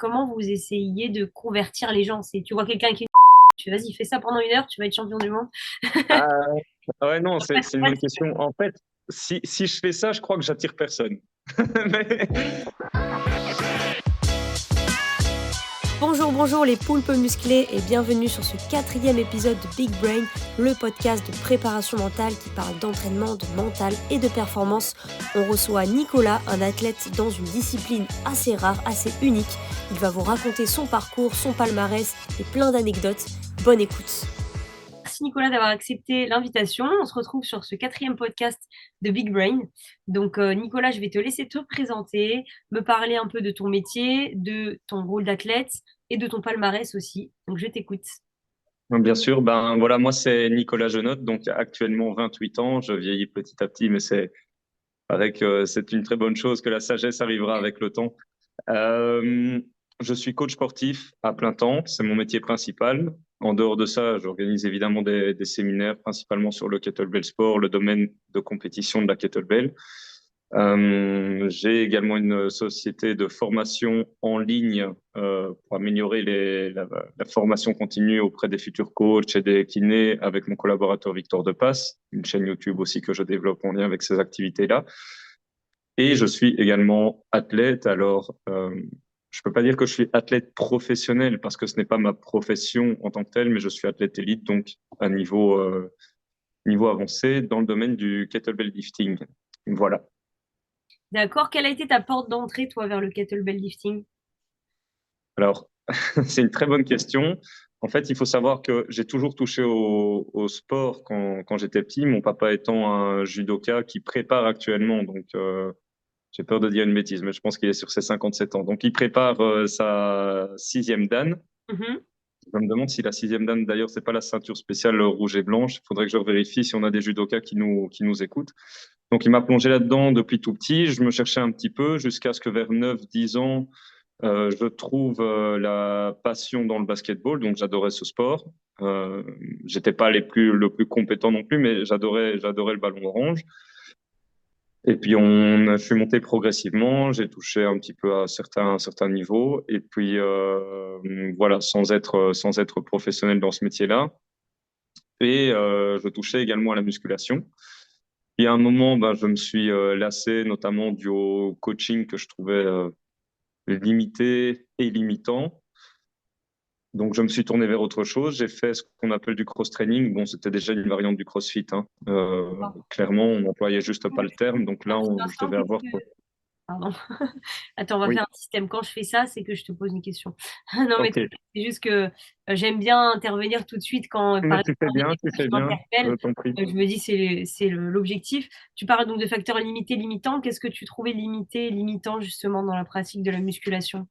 comment vous essayez de convertir les gens? Tu vois quelqu'un qui tu vas-y, fais ça pendant 1 heure, tu vas être champion du monde. Ah, ouais, non, c'est une bonne question. En fait, si je fais ça, je crois que j'attire personne. Mais- Bonjour, bonjour les poulpes musclés et bienvenue sur ce 4e épisode de Big Brain, le podcast de préparation mentale qui parle d'entraînement, de mental et de performance. On reçoit Nicolas, un athlète dans une discipline assez rare, assez unique. Il va vous raconter son parcours, son palmarès et plein d'anecdotes. Bonne écoute. Merci Nicolas d'avoir accepté l'invitation. On se retrouve sur ce 4e podcast de Big Brain. Donc Nicolas, je vais te laisser te présenter, me parler un peu de ton métier, de ton rôle d'athlète et de ton palmarès aussi. Donc je t'écoute. Bien sûr, ben voilà, moi c'est Nicolas Jenotte, donc actuellement 28 ans, je vieillis petit à petit, mais c'est une très bonne chose que la sagesse arrivera avec le temps. Euh, je suis coach sportif à plein temps, c'est mon métier principal. En dehors de ça, j'organise évidemment des séminaires, principalement sur le kettlebell sport, le domaine de compétition de la kettlebell. J'ai également une société de formation en ligne pour améliorer la formation continue auprès des futurs coachs et des kinés avec mon collaborateur Victor Depasse, une chaîne YouTube aussi que je développe en lien avec ces activités-là. Et je suis également athlète. Alors, je peux pas dire que je suis athlète professionnel parce que ce n'est pas ma profession en tant que telle, mais je suis athlète élite, donc à niveau avancé dans le domaine du kettlebell lifting. Voilà. D'accord. Quelle a été ta porte d'entrée, toi, vers le kettlebell lifting? Alors, c'est une très bonne question. En fait, il faut savoir que j'ai toujours touché au sport quand j'étais petit, mon papa étant un judoka qui prépare actuellement, donc j'ai peur de dire une bêtise, mais je pense qu'il est sur ses 57 ans. Donc, il prépare sa sixième dan. Mhm. Je me demande si la sixième dan, d'ailleurs, c'est pas la ceinture spéciale rouge et blanche. Il faudrait que je vérifie si on a des judokas qui nous écoutent. Donc, il m'a plongé là-dedans depuis tout petit. Je me cherchais un petit peu jusqu'à ce que vers 9, 10 ans, je trouve la passion dans le basketball, donc j'adorais ce sport. J'étais pas le plus compétent non plus, mais j'adorais le ballon orange. Et puis je suis monté progressivement, j'ai touché un petit peu à certains niveaux, et puis voilà, sans être professionnel dans ce métier-là. Et je touchais également à la musculation. Et à un moment, ben, je me suis lassé, notamment dû au coaching que je trouvais limité et limitant. Donc, je me suis tourné vers autre chose. J'ai fait ce qu'on appelle du cross-training. Bon, c'était déjà une variante du CrossFit, hein. Clairement, on n'employait juste pas le terme. Donc là, Un petit je instant, devais avoir... pardon. Attends, on va Oui, faire un système. Quand je fais ça, c'est que je te pose une question. Non, mais ok. c'est juste que j'aime bien intervenir tout de suite quand, par Mais exemple, il y a des tu choses fais qui bien, je m'interpellent. t'en prie. Je me dis, l'objectif. Tu parles donc de facteurs limités, limitants. Qu'est-ce que tu trouvais limité, limitant, justement, dans la pratique de la musculation?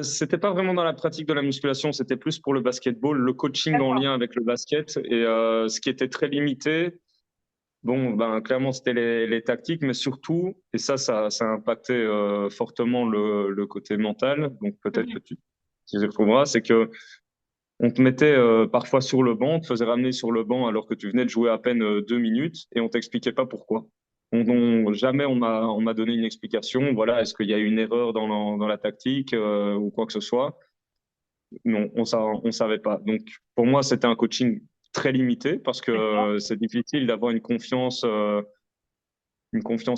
C'était pas vraiment dans la pratique de la musculation, c'était plus pour le basketball, le coaching en D'accord. lien avec le basket. Et ce qui était très limité, bon, ben, clairement, c'était les tactiques, mais surtout, et ça a impacté fortement le côté mental, donc peut-être que Mhm. tu y retrouveras, c'est que on te mettait parfois sur le banc, on te faisait ramener sur le banc alors que tu venais de jouer à peine 2 minutes, et on t'expliquait pas pourquoi. Jamais on m'a donné une explication. Voilà, est-ce qu'il y a une erreur dans la tactique ou quoi que ce soit? Non, on savait pas. Donc, pour moi, c'était un coaching très limité parce que D'accord. c'est difficile d'avoir une confiance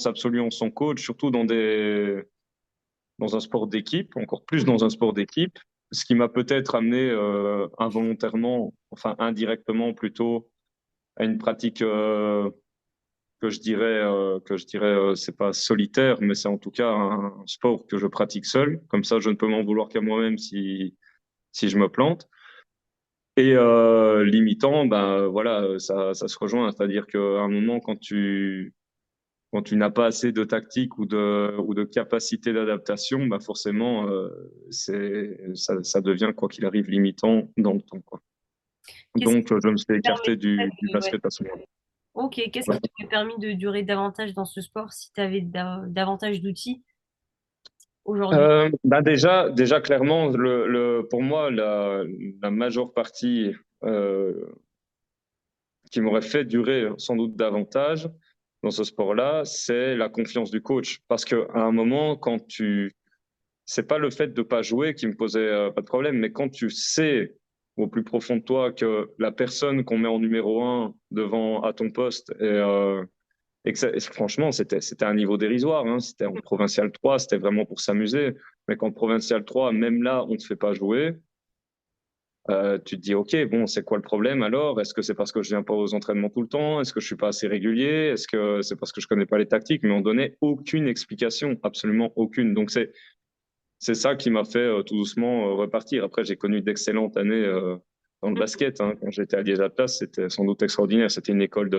absolue en son coach, surtout dans un sport d'équipe, encore plus dans un sport d'équipe, ce qui m'a peut-être amené involontairement, enfin indirectement plutôt, à une pratique que je dirais, c'est pas solitaire, mais c'est en tout cas un sport que je pratique seul. Comme ça, je ne peux m'en vouloir qu'à moi-même si je me plante. Et limitant, ben voilà, ça se rejoint, c'est-à-dire qu'à un moment, quand tu n'as pas assez de tactique ou de capacité d'adaptation, bah forcément, ça devient, quoi qu'il arrive, limitant dans le temps, quoi. Qu'est-ce qui Donc, je me suis te écarté du permettrait basket à ce moment-là. Ok, qu'est-ce Ouais. qui t'aurait permis de durer davantage dans ce sport si tu avais davantage d'outils aujourd'hui? Bah déjà, clairement, pour moi, la majeure partie euh, qui m'aurait fait durer sans doute davantage dans ce sport-là, c'est la confiance du coach. Parce qu'à un moment, c'est pas le fait de pas jouer qui me posait pas de problème, mais quand tu sais au plus profond de toi que la personne qu'on met en numéro un devant à ton poste et que franchement, c'était un niveau dérisoire, hein. C'était en Provincial 3, c'était vraiment pour s'amuser. Mais qu'en Provincial 3, même là, on ne te fait pas jouer, tu te dis, OK, bon, c'est quoi le problème alors? Est-ce que c'est parce que je viens pas aux entraînements tout le temps? Est-ce que je suis pas assez régulier? Est-ce que c'est parce que je connais pas les tactiques? Mais on donnait aucune explication, absolument aucune. Donc c'est ça qui m'a fait tout doucement repartir. Après, j'ai connu d'excellentes années dans le basket, hein. Quand j'étais à Liège Atlas, c'était sans doute extraordinaire. C'était une école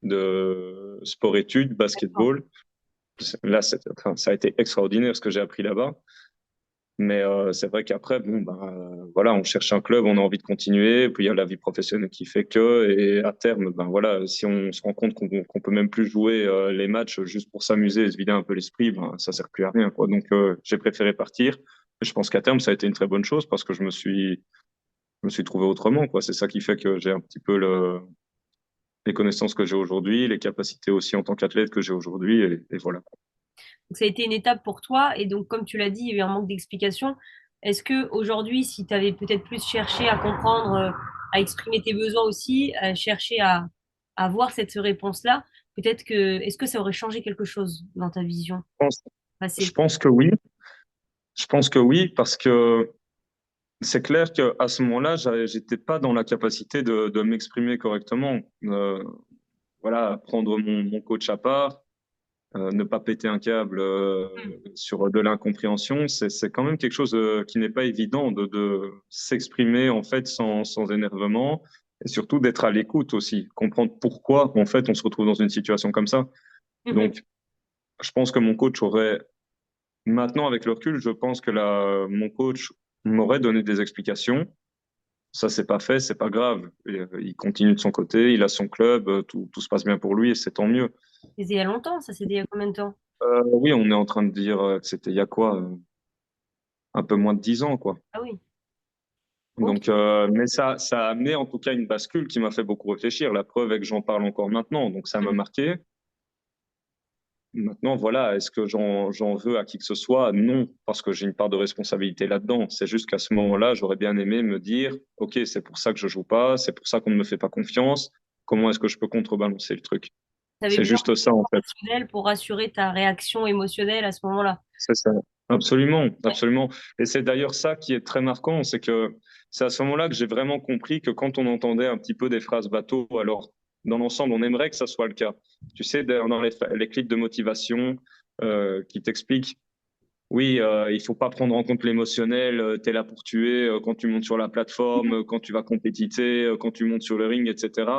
de sport-études, basketball. Là, enfin, ça a été extraordinaire ce que j'ai appris là-bas. Mais c'est vrai qu'après, bon, voilà, on cherche un club, on a envie de continuer. Puis il y a la vie professionnelle qui fait que, et à terme, ben voilà, si on se rend compte qu'on peut même plus jouer les matchs juste pour s'amuser et se vider un peu l'esprit, ben ça sert plus à rien, quoi. Donc j'ai préféré partir. Et je pense qu'à terme, ça a été une très bonne chose parce que je me suis trouvé autrement, quoi. C'est ça qui fait que j'ai un petit peu les connaissances que j'ai aujourd'hui, les capacités aussi en tant qu'athlète que j'ai aujourd'hui, et voilà. Donc, ça a été une étape pour toi. Et donc, comme tu l'as dit, il y a eu un manque d'explication. Est-ce que aujourd'hui, si tu avais peut-être plus cherché à comprendre, à exprimer tes besoins aussi, à chercher à avoir cette réponse-là, peut-être que, est-ce que ça aurait changé quelque chose dans ta vision Je pense, je passée? pense que oui. Je pense que oui, parce que c'est clair qu'à ce moment-là, j'étais pas dans la capacité de m'exprimer correctement. Voilà, prendre mon coach à part, ne pas péter un câble sur de l'incompréhension, c'est quand même quelque chose qui n'est pas évident de s'exprimer en fait sans énervement et surtout d'être à l'écoute aussi, comprendre pourquoi en fait on se retrouve dans une situation comme ça. Mhm. Donc, je pense que mon coach aurait maintenant avec le recul, je pense que mon coach m'aurait donné des explications. Ça, c'est pas fait, c'est pas grave. Il continue de son côté, il a son club, tout se passe bien pour lui et c'est tant mieux. C'était il y a longtemps, ça, c'était il y a combien de temps? Oui, on est en train de dire que c'était il y a quoi, un peu moins de 10 ans, quoi. Ah oui, ok. Donc, mais ça a amené en tout cas une bascule qui m'a fait beaucoup réfléchir. La preuve est que j'en parle encore maintenant, donc ça m'a Mhm. marqué. Maintenant, voilà, est-ce que j'en veux à qui que ce soit? Non, parce que j'ai une part de responsabilité là-dedans. C'est juste qu'à ce moment-là, j'aurais bien aimé me dire, OK, c'est pour ça que je joue pas, c'est pour ça qu'on ne me fait pas confiance. Comment est-ce que je peux contrebalancer le truc? Tu avais C'est besoin juste ça, de en fait. rationnel pour rassurer ta réaction émotionnelle à ce moment-là. C'est ça. Absolument, Ouais. absolument. Et c'est d'ailleurs ça qui est très marquant, c'est que c'est à ce moment-là que j'ai vraiment compris que quand on entendait un petit peu des phrases bateau, alors dans l'ensemble, on aimerait que ça soit le cas. Tu sais, dans les clips de motivation qui t'expliquent, oui, il faut pas prendre en compte l'émotionnel, tu es là pour tuer quand tu montes sur la plateforme, quand tu vas compétiter, quand tu montes sur le ring, etc.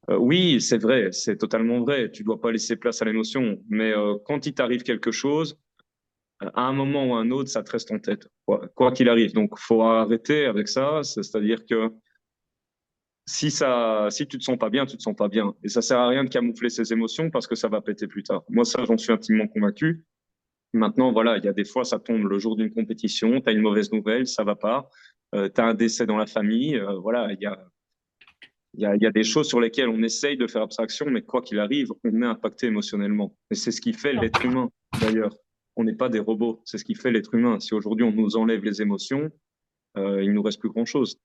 Oui, c'est vrai, c'est totalement vrai. Tu dois pas laisser place à l'émotion. Mais quand il t'arrive quelque chose, à un moment ou à un autre, ça te reste en tête, quoi qu'il arrive. Donc, faut arrêter avec ça. C'est-à-dire que si tu te sens pas bien, tu te sens pas bien. Et ça sert à rien de camoufler ses émotions parce que ça va péter plus tard. Moi, ça, j'en suis intimement convaincu. Maintenant, voilà, il y a des fois, ça tombe le jour d'une compétition, tu as une mauvaise nouvelle, ça va pas, tu as un décès dans la famille, voilà, il y a des choses sur lesquelles on essaye de faire abstraction, mais quoi qu'il arrive, on est impacté émotionnellement. Et c'est ce qui fait l'être humain, d'ailleurs. On n'est pas des robots, c'est ce qui fait l'être humain. Si aujourd'hui on nous enlève les émotions, il nous reste plus grand-chose.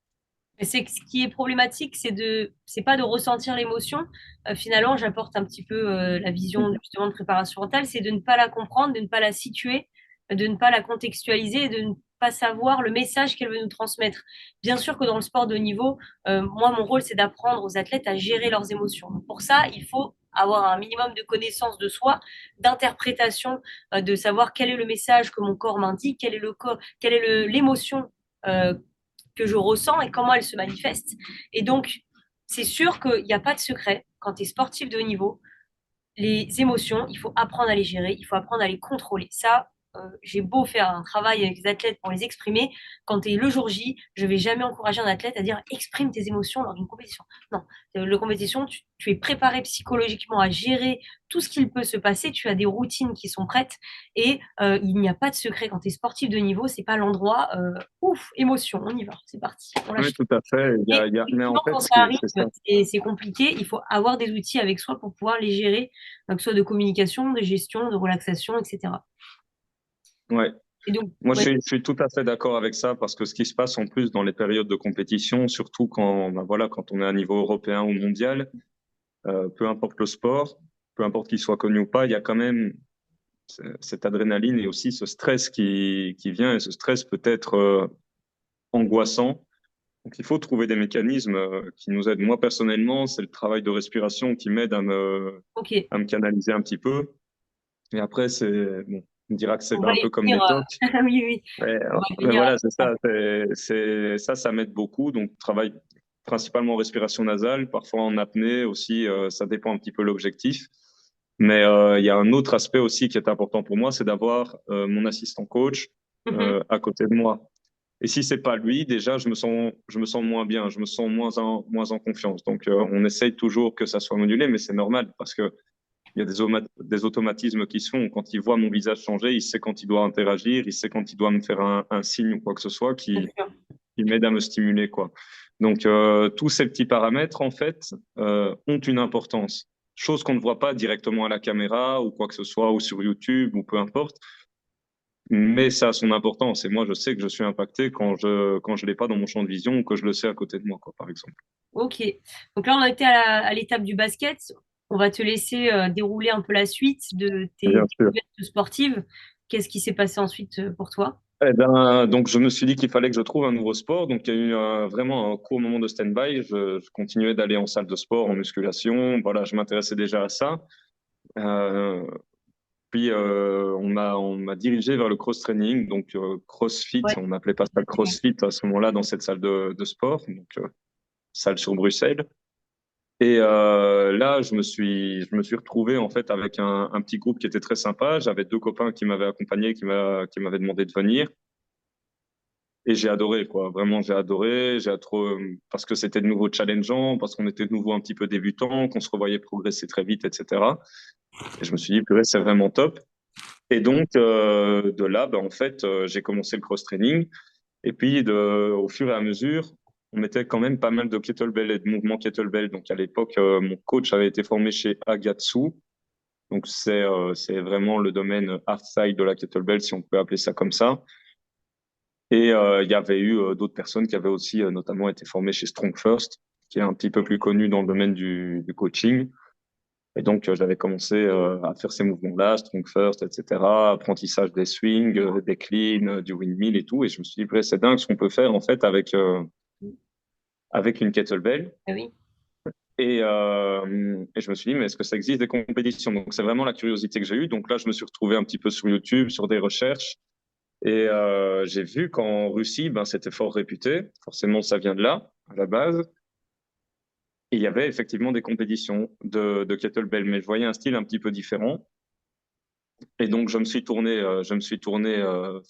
Mais c'est que ce qui est problématique, c'est pas de ressentir l'émotion. Finalement, j'apporte un petit peu la vision justement de préparation mentale, c'est de ne pas la comprendre, de ne pas la situer, de ne pas la contextualiser, et de ne pas savoir le message qu'elle veut nous transmettre. Bien sûr que dans le sport de haut niveau, moi, mon rôle, c'est d'apprendre aux athlètes à gérer leurs émotions. Donc, pour ça, il faut avoir un minimum de connaissance de soi, d'interprétation, de savoir quel est le message que mon corps m'indique, quelle est l'émotion euh, que je ressens et comment elle se manifeste. Et donc, c'est sûr qu'il n'y a pas de secret quand tu es sportif de haut niveau. Les émotions, il faut apprendre à les gérer, il faut apprendre à les contrôler. Ça, j'ai beau faire un travail avec les athlètes pour les exprimer, quand tu es le jour J, je vais jamais encourager un athlète à dire exprime tes émotions lors d'une compétition. Non, le compétition, tu es préparé psychologiquement à gérer tout ce qu'il peut se passer, tu as des routines qui sont prêtes et il n'y a pas de secret quand tu es sportif de niveau, c'est pas l'endroit ouf, émotion, on y va, c'est parti, on Oui, lâche. tout à fait. Et Mais en effectivement, fait, quand ça arrive, c'est ça. c'est compliqué. Il faut avoir des outils avec soi pour pouvoir les gérer, que ce soit de communication, de gestion, de relaxation, etc. Ouais. Et donc, Moi, ouais, je suis tout à fait d'accord avec ça parce que ce qui se passe en plus dans les périodes de compétition, surtout quand, ben voilà, quand on est à niveau européen ou mondial, peu importe le sport, peu importe qu'il soit connu ou pas, il y a quand même cette adrénaline et aussi ce stress qui vient et ce stress peut être angoissant. Donc, il faut trouver des mécanismes qui nous aident. Moi, personnellement, c'est le travail de respiration qui m'aide ok, à me canaliser un petit peu. Et après, bon, on dira que on c'est va un y peu comme venir. des tocs. Oui, oui, Mais, on va y mais venir voilà, c'est à ça. ça. Ça m'aide beaucoup. Donc, travail principalement en respiration nasale, parfois en apnée aussi. Ça dépend un petit peu l'objectif. Mais il y a un autre aspect aussi qui est important pour moi, c'est d'avoir mon assistant coach Mhm. à côté de moi. Et si c'est pas lui, déjà, je me sens moins bien, je me sens moins en confiance. Donc, on essaye toujours que ça soit modulé, mais c'est normal parce que il y a des automatismes qui se font. Quand il voit mon visage changer, il sait quand il doit interagir, il sait quand il doit me faire un signe ou quoi que ce soit Bien sûr. qui m'aide à me stimuler, quoi. Donc, tous ces petits paramètres, en fait, ont une importance. Chose qu'on ne voit pas directement à la caméra ou quoi que ce soit, ou sur YouTube ou peu importe. Mais ça a son importance. Et moi, je sais que je suis impacté quand je l'ai pas dans mon champ de vision ou que je le sais à côté de moi, quoi, par exemple. Ok. Donc là, on a été à l'étape du basket. On va te laisser dérouler un peu la suite de tes Bien sûr. découvertes sportives. Qu'est-ce qui s'est passé ensuite pour toi? Eh ben, donc, je me suis dit qu'il fallait que je trouve un nouveau sport. Donc, il y a eu vraiment un court moment de stand-by. Je continuais d'aller en salle de sport, en musculation. Voilà, je m'intéressais déjà à ça. Euh, Puis, on m'a dirigé vers le cross-training, donc CrossFit. Ouais. On n'appelait pas ça le CrossFit à ce moment-là dans cette salle de sport, donc salle sur Bruxelles. Et là, je me suis retrouvé en fait avec un petit groupe qui était très sympa. J'avais deux copains qui m'avaient accompagné, qui m'avaient demandé de venir. Et j'ai adoré, quoi. Vraiment, j'ai adoré. Parce que c'était de nouveau challengeant, parce qu'on était de nouveau un petit peu débutant, qu'on se revoyait progresser très vite, etc. Et je me suis dit, purée, c'est vraiment top. Et donc, de là, ben, en fait, j'ai commencé le cross-training. Et puis, au fur et à mesure, on mettait quand même pas mal de kettlebell et de mouvements kettlebell. Donc, à l'époque, mon coach avait été formé chez Agatsu. Donc, c'est vraiment le domaine hard-side de la kettlebell, si on peut appeler ça comme ça. Et il y avait eu d'autres personnes qui avaient aussi notamment été formées chez Strong First, qui est un petit peu plus connu dans le domaine du coaching. Et donc, j'avais commencé à faire ces mouvements-là, Strong First, etc., apprentissage des swings, des cleans, du windmill et tout. Et je me suis dit, ouais, c'est dingue ce qu'on peut faire en fait avec une kettlebell. Ah oui. Et je me suis dit, mais est-ce que ça existe des compétitions? Donc, c'est vraiment la curiosité que j'ai eue. Donc là, je me suis retrouvé un petit peu sur YouTube, sur des recherches. Et j'ai vu qu'en Russie, ben, c'était fort réputé. Forcément, ça vient de là, à la base. Et il y avait effectivement des compétitions de kettlebell, mais je voyais un style un petit peu différent. Et donc, je me suis tourné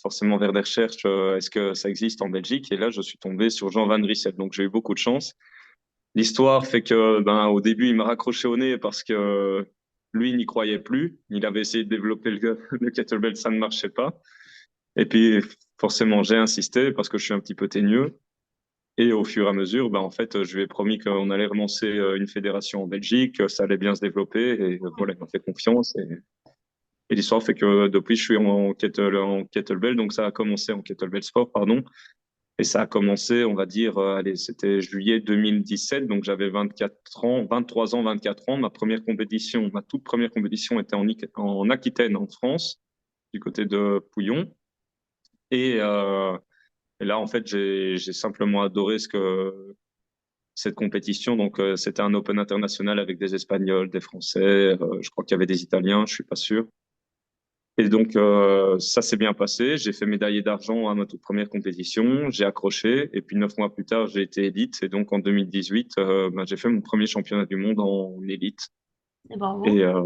forcément vers des recherches. Est-ce que ça existe en Belgique? Et là, je suis tombé sur Jean Van Rieselt. Donc, j'ai eu beaucoup de chance. L'histoire fait que, ben, au début, il m'a raccroché au nez parce que lui, il n'y croyait plus. Il avait essayé de développer le kettlebell, ça ne marchait pas. Et puis, forcément, j'ai insisté parce que je suis un petit peu teigneux. Et au fur et à mesure, ben, en fait, je lui ai promis qu'on allait relancer une fédération en Belgique, que ça allait bien se développer. Et voilà, il m'a fait confiance. Et l'histoire fait que depuis, je suis en kettlebell. Donc, ça a commencé en kettlebell sport, pardon. Et ça a commencé, on va dire, allez, c'était juillet 2017. Donc, j'avais 24 ans, 23 ans, 24 ans. Ma toute première compétition était en Aquitaine, en France, du côté de Pouillon. Et, euh, et là, en fait, j'ai simplement adoré cette compétition. Donc, c'était un Open international avec des Espagnols, des Français. Je crois qu'il y avait des Italiens, je suis pas sûr. Et donc, ça s'est bien passé. J'ai fait médaillé d'argent à ma toute première compétition. J'ai accroché. Et puis, 9 mois plus tard, j'ai été élite. Et donc, en 2018, ben, j'ai fait mon premier championnat du monde en élite. Et bravo. Et, euh,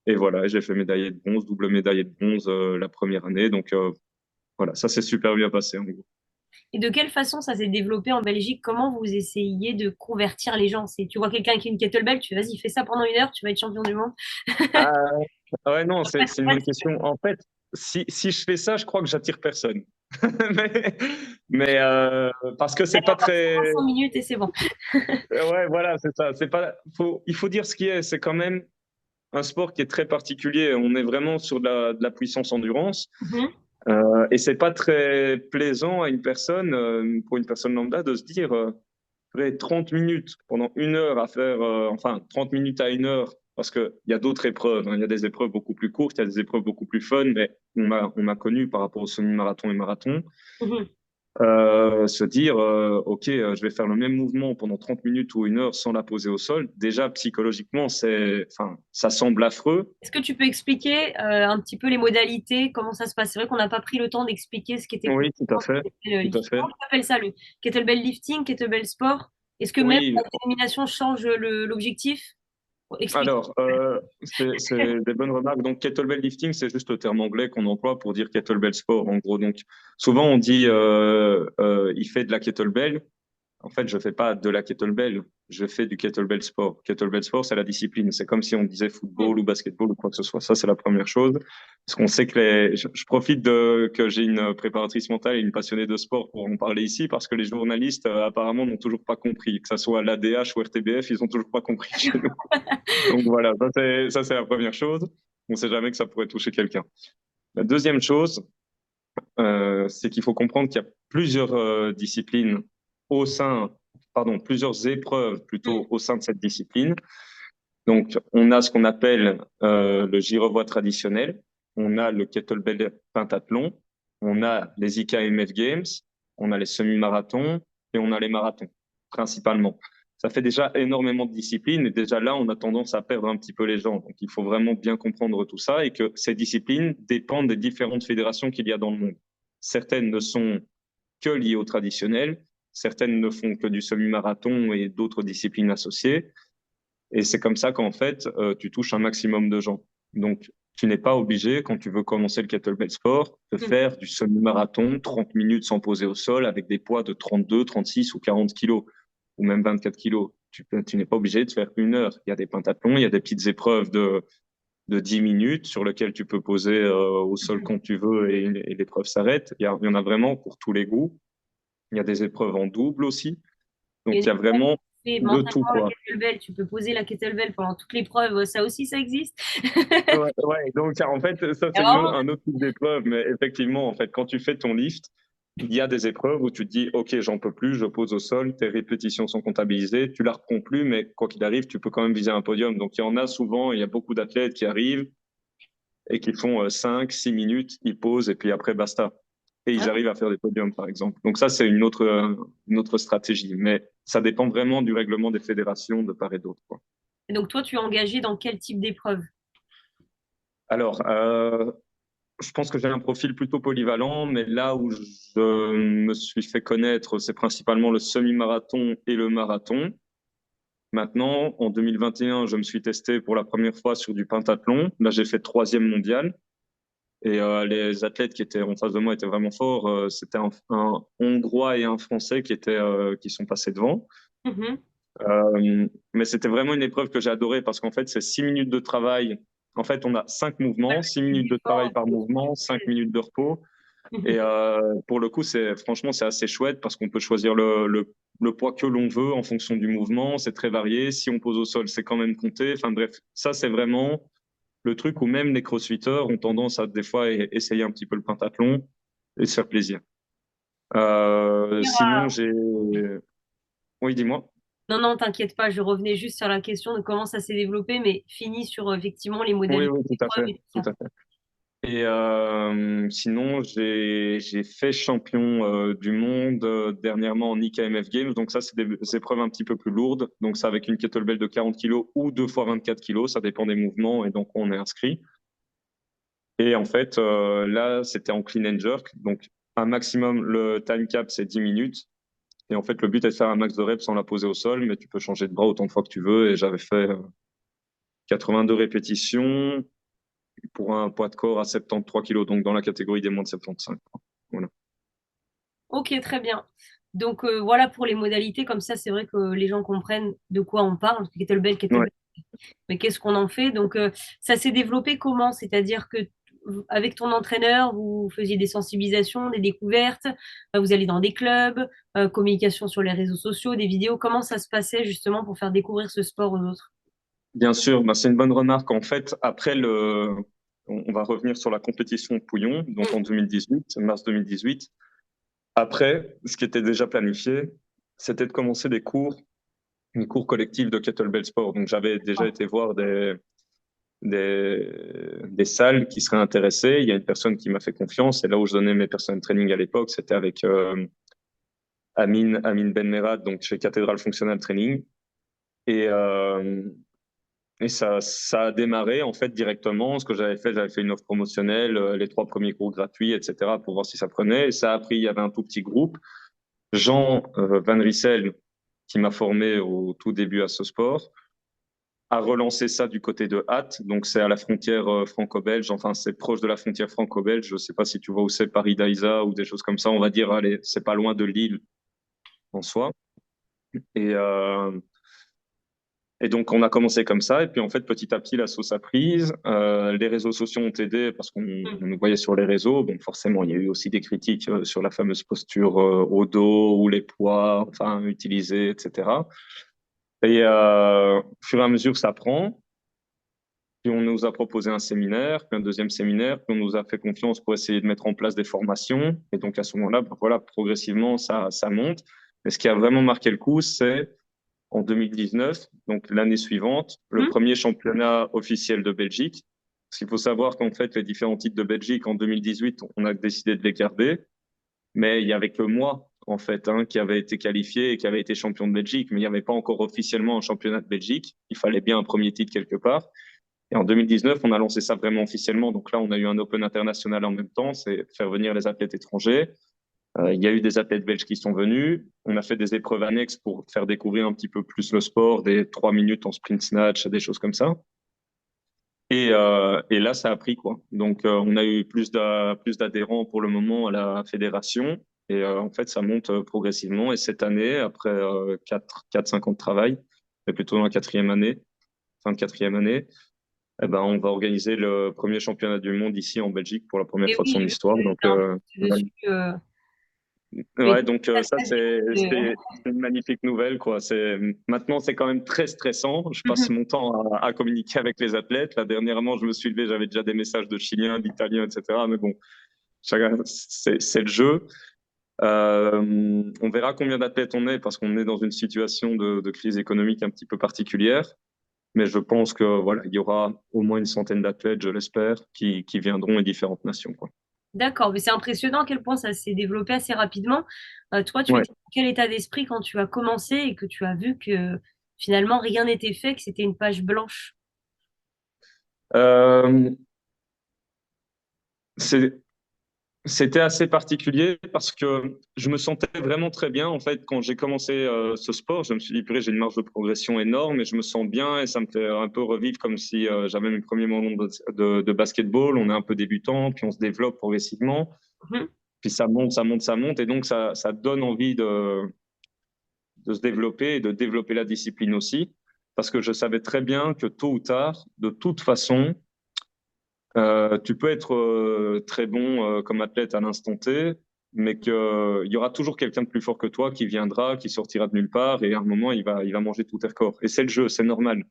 et voilà, j'ai fait médaillé de bronze, double médaillé de bronze la première année. Donc, voilà, ça s'est super bien passé, en gros. Et de quelle façon ça s'est développé en Belgique? Comment vous essayez de convertir les gens? C'est, tu vois quelqu'un qui a une kettlebell, tu fais, vas-y, fais ça pendant 1 heure, tu vas être champion du monde. Ah, ouais, non, c'est une bonne question. En fait, si je fais ça, je crois que j'attire personne. Mais, mais parce que c'est pas très. 500 minutes et c'est bon. Ouais, voilà, c'est ça. Il faut dire ce qui est. C'est quand même un sport qui est très particulier. On est vraiment sur de la puissance endurance. Mhm. Et c'est pas très plaisant à une personne, pour une personne lambda, de se dire, après 30 minutes pendant 1 heure à faire, enfin 30 minutes à 1 heure, parce qu'il y a d'autres épreuves, hein. Il y a des épreuves beaucoup plus courtes, il y a des épreuves beaucoup plus fun, mais on m'a connu par rapport au semi-marathon et marathon. Mhm. Se dire, OK, je vais faire le même mouvement pendant 30 minutes ou 1 heure sans la poser au sol. Déjà, psychologiquement, enfin, ça semble affreux. Est-ce que tu peux expliquer un petit peu les modalités, comment ça se passe? C'est vrai qu'on n'a pas pris le temps d'expliquer ce qui était Oui, tout à fait. Tout à fait. comment tu appelles ça, le kettlebell lifting, kettlebell sport? Est-ce que même Oui, la dénomination change l'objectif? Explique. alors, c'est des bonnes remarques. Donc, kettlebell lifting, c'est juste le terme anglais qu'on emploie pour dire kettlebell sport, en gros. Donc, souvent, on dit, il fait de la kettlebell. En fait, je fais pas de la kettlebell, je fais du kettlebell sport. Kettlebell sport, c'est la discipline. C'est comme si on disait football ou basketball ou quoi que ce soit. Ça, c'est la première chose. Parce qu'on sait que je profite que j'ai une préparatrice mentale et une passionnée de sport pour en parler ici, parce que les journalistes, apparemment, n'ont toujours pas compris. Que ça soit l'ADH ou RTBF, ils ont toujours pas compris chez nous. Donc voilà, ça, c'est la première chose. On sait jamais que ça pourrait toucher quelqu'un. La deuxième chose, c'est qu'il faut comprendre qu'il y a plusieurs disciplines au sein, pardon, plusieurs épreuves plutôt au sein de cette discipline. Donc, on a ce qu'on appelle le girevoy traditionnel, on a le kettlebell pentathlon, on a les IKMF Games, on a les semi-marathons et on a les marathons, principalement. Ça fait déjà énormément de disciplines et déjà là, on a tendance à perdre un petit peu les gens. Donc, il faut vraiment bien comprendre tout ça et que ces disciplines dépendent des différentes fédérations qu'il y a dans le monde. Certaines ne sont que liées au traditionnel, certaines ne font que du semi-marathon et d'autres disciplines associées. Et c'est comme ça qu'en fait, tu touches un maximum de gens. Donc, tu n'es pas obligé, quand tu veux commencer le kettlebell sport, de faire du semi-marathon, 30 minutes sans poser au sol, avec des poids de 32, 36 ou 40 kilos, ou même 24 kilos. Tu n'es pas obligé de faire 1 heure. Il y a des pentathlons, il y a des petites épreuves de 10 minutes sur lesquelles tu peux poser au sol quand tu veux et l'épreuve s'arrête. Il y en a vraiment pour tous les goûts. Il y a des épreuves en double aussi. Donc, Et il y a vraiment de tout, mentalement, la quoi. kettlebell, tu peux poser la kettlebell pendant toute l'épreuve, ça aussi, ça existe. Ouais, ouais, donc en fait, ça C'est c'est vraiment- un autre type d'épreuve, mais effectivement, en fait, quand tu fais ton lift, il y a des épreuves où tu te dis, OK, j'en peux plus, je pose au sol, tes répétitions sont comptabilisées, tu la reprends plus, mais quoi qu'il arrive, tu peux quand même viser un podium. Donc il y en a souvent, il y a beaucoup d'athlètes qui arrivent et qui font 5, 6 minutes, ils posent et puis après, basta. Et ils Ah, arrivent à faire des podiums, par exemple. Donc ça, c'est une autre stratégie, mais ça dépend vraiment du règlement des fédérations de part et d'autre, quoi. et donc, toi, tu es engagé dans quel type d'épreuve? Alors, je pense que j'ai un profil plutôt polyvalent, mais là où je me suis fait connaître, c'est principalement le semi-marathon et le marathon. Maintenant, en 2021, je me suis testé pour la première fois sur du pentathlon. Là, j'ai fait troisième mondial. Et les athlètes qui étaient en face de moi étaient vraiment forts. C'était un Hongrois et un Français qui sont passés devant. Mhm. Mais c'était vraiment une épreuve que j'ai adorée parce qu'en fait, c'est 6 minutes de travail. En fait, on a 5 mouvements, 6 minutes de travail par mouvement, 5 minutes de repos. Et Mhm. pour le coup, franchement, c'est assez chouette parce qu'on peut choisir le poids que l'on veut en fonction du mouvement. C'est très varié. Si on pose au sol, c'est quand même compté. Enfin bref, ça, c'est vraiment le truc où même les crossfitters ont tendance à des fois essayer un petit peu le pentathlon et se faire plaisir. Sinon, Oui, dis-moi. Non, non, t'inquiète pas, je revenais juste sur la question de comment ça s'est développé, mais fini sur effectivement les Oui, modalités oui, tout à d'épreuve fait. et tout Tout ça. à fait. Et sinon, j'ai fait champion du monde dernièrement en IKMF Games. Donc ça, c'est des épreuves un petit peu plus lourdes. Donc ça avec une kettlebell de 40 kilos ou 2 fois 24 kilos, ça dépend des mouvements et donc on est inscrit. Et en fait, là, c'était en clean and jerk. Donc un maximum, le time cap, c'est 10 minutes. Et en fait, le but est de faire un max de reps sans la poser au sol, mais tu peux changer de bras autant de fois que tu veux. Et j'avais fait 82 répétitions pour un poids de corps à 73 kilos, donc dans la catégorie des moins de 75. Voilà. Ok, très bien. Donc voilà pour les modalités, comme ça c'est vrai que les gens comprennent de quoi on parle. Kettlebell, Ouais. kettlebell, mais qu'est-ce qu'on en fait? Donc ça s'est développé comment? C'est-à-dire que avec ton entraîneur, vous faisiez des sensibilisations, des découvertes, vous allez dans des clubs, communication sur les réseaux sociaux, des vidéos. Comment ça se passait justement pour faire découvrir ce sport aux autres? Bien sûr, bah, c'est une bonne remarque. En fait, on va revenir sur la compétition Pouillon, donc en 2018, mars 2018. Après, ce qui était déjà planifié, c'était de commencer des cours collectifs de kettlebell sport. Donc, j'avais déjà été voir des salles qui seraient intéressées. Il y a une personne qui m'a fait confiance. Et là où je donnais mes personal training à l'époque, c'était avec Amin Benmerad, donc chez Cathédrale Functional Training. Et, euh, et ça a démarré en fait directement. Ce que j'avais fait une offre promotionnelle, les 3 premiers cours gratuits, etc., pour voir si ça prenait. Et ça a pris, il y avait un tout petit groupe. Jean Van Rissel, qui m'a formé au tout début à ce sport, a relancé ça du côté de Hatt. Donc, c'est à la frontière franco-belge. Enfin, c'est proche de la frontière franco-belge. Je ne sais pas si tu vois où c'est, Paris-Daïsa ou des choses comme ça. On va dire, allez, c'est pas loin de Lille en soi. Et, euh, et donc, on a commencé comme ça. Et puis, en fait, petit à petit, la sauce a prise. Les réseaux sociaux ont aidé parce qu'on nous voyait sur les réseaux. Donc, forcément, il y a eu aussi des critiques sur la fameuse posture au dos ou les poids, enfin, utilisés, etc. Et au fur et à mesure, ça prend. Puis on nous a proposé un séminaire, puis un deuxième séminaire, puis on nous a fait confiance pour essayer de mettre en place des formations. Et donc à ce moment-là, ben voilà, progressivement, ça monte. Mais ce qui a vraiment marqué le coup, c'est en 2019, donc l'année suivante, le premier championnat officiel de Belgique. Parce qu'il faut savoir qu'en fait, les différents titres de Belgique, en 2018, on a décidé de les garder. Mais il y avait que moi, en fait, qui avait été qualifié et qui avait été champion de Belgique. Mais il n'y avait pas encore officiellement un championnat de Belgique. Il fallait bien un premier titre quelque part. Et en 2019, on a lancé ça vraiment officiellement. Donc là, on a eu un Open international en même temps, c'est faire venir les athlètes étrangers. Il y a eu des athlètes belges qui sont venus. On a fait des épreuves annexes pour faire découvrir un petit peu plus le sport, des 3 minutes en sprint snatch, des choses comme ça. Et là, ça a pris quoi. Donc, on a eu plus d'adhérents pour le moment à la fédération. Et en fait, ça monte progressivement. Et cette année, après 4-5 ans de travail, mais plutôt dans la quatrième année, fin de quatrième année, eh ben, on va organiser le premier championnat du monde ici en Belgique pour la première Et fois de oui, son j'ai histoire. vu Donc, un post dessus. Mais ouais, donc ça, ça, c'est une magnifique nouvelle, quoi. Maintenant, c'est quand même très stressant. Je passe mon temps à communiquer avec les athlètes. Là, dernièrement, je me suis levé, j'avais déjà des messages de Chiliens, d'Italiens, etc. Mais bon, c'est le jeu. On verra combien d'athlètes on est parce qu'on est dans une situation de crise économique un petit peu particulière. Mais je pense que voilà, il y aura au moins une centaine d'athlètes, je l'espère, qui viendront des différentes nations, quoi. D'accord, mais c'est impressionnant à quel point ça s'est développé assez rapidement. Toi, tu Ouais. étais dans quel état d'esprit quand tu as commencé et que tu as vu que finalement rien n'était fait, que c'était une page blanche? Euh, c'est C'était assez particulier parce que je me sentais vraiment très bien. En fait, quand j'ai commencé ce sport, je me suis dit, purée, j'ai une marge de progression énorme et je me sens bien et ça me fait un peu revivre comme si j'avais mes premiers moments de basketball. On est un peu débutant, puis on se développe progressivement, Mhm. puis ça monte, ça monte, ça monte et donc ça donne envie de se développer et de développer la discipline aussi parce que je savais très bien que tôt ou tard, de toute façon, tu peux être très bon comme athlète à l'instant T, mais qu'il y aura toujours quelqu'un de plus fort que toi qui viendra, qui sortira de nulle part, et à un moment, il va manger tout tes records. Et c'est le jeu, c'est normal.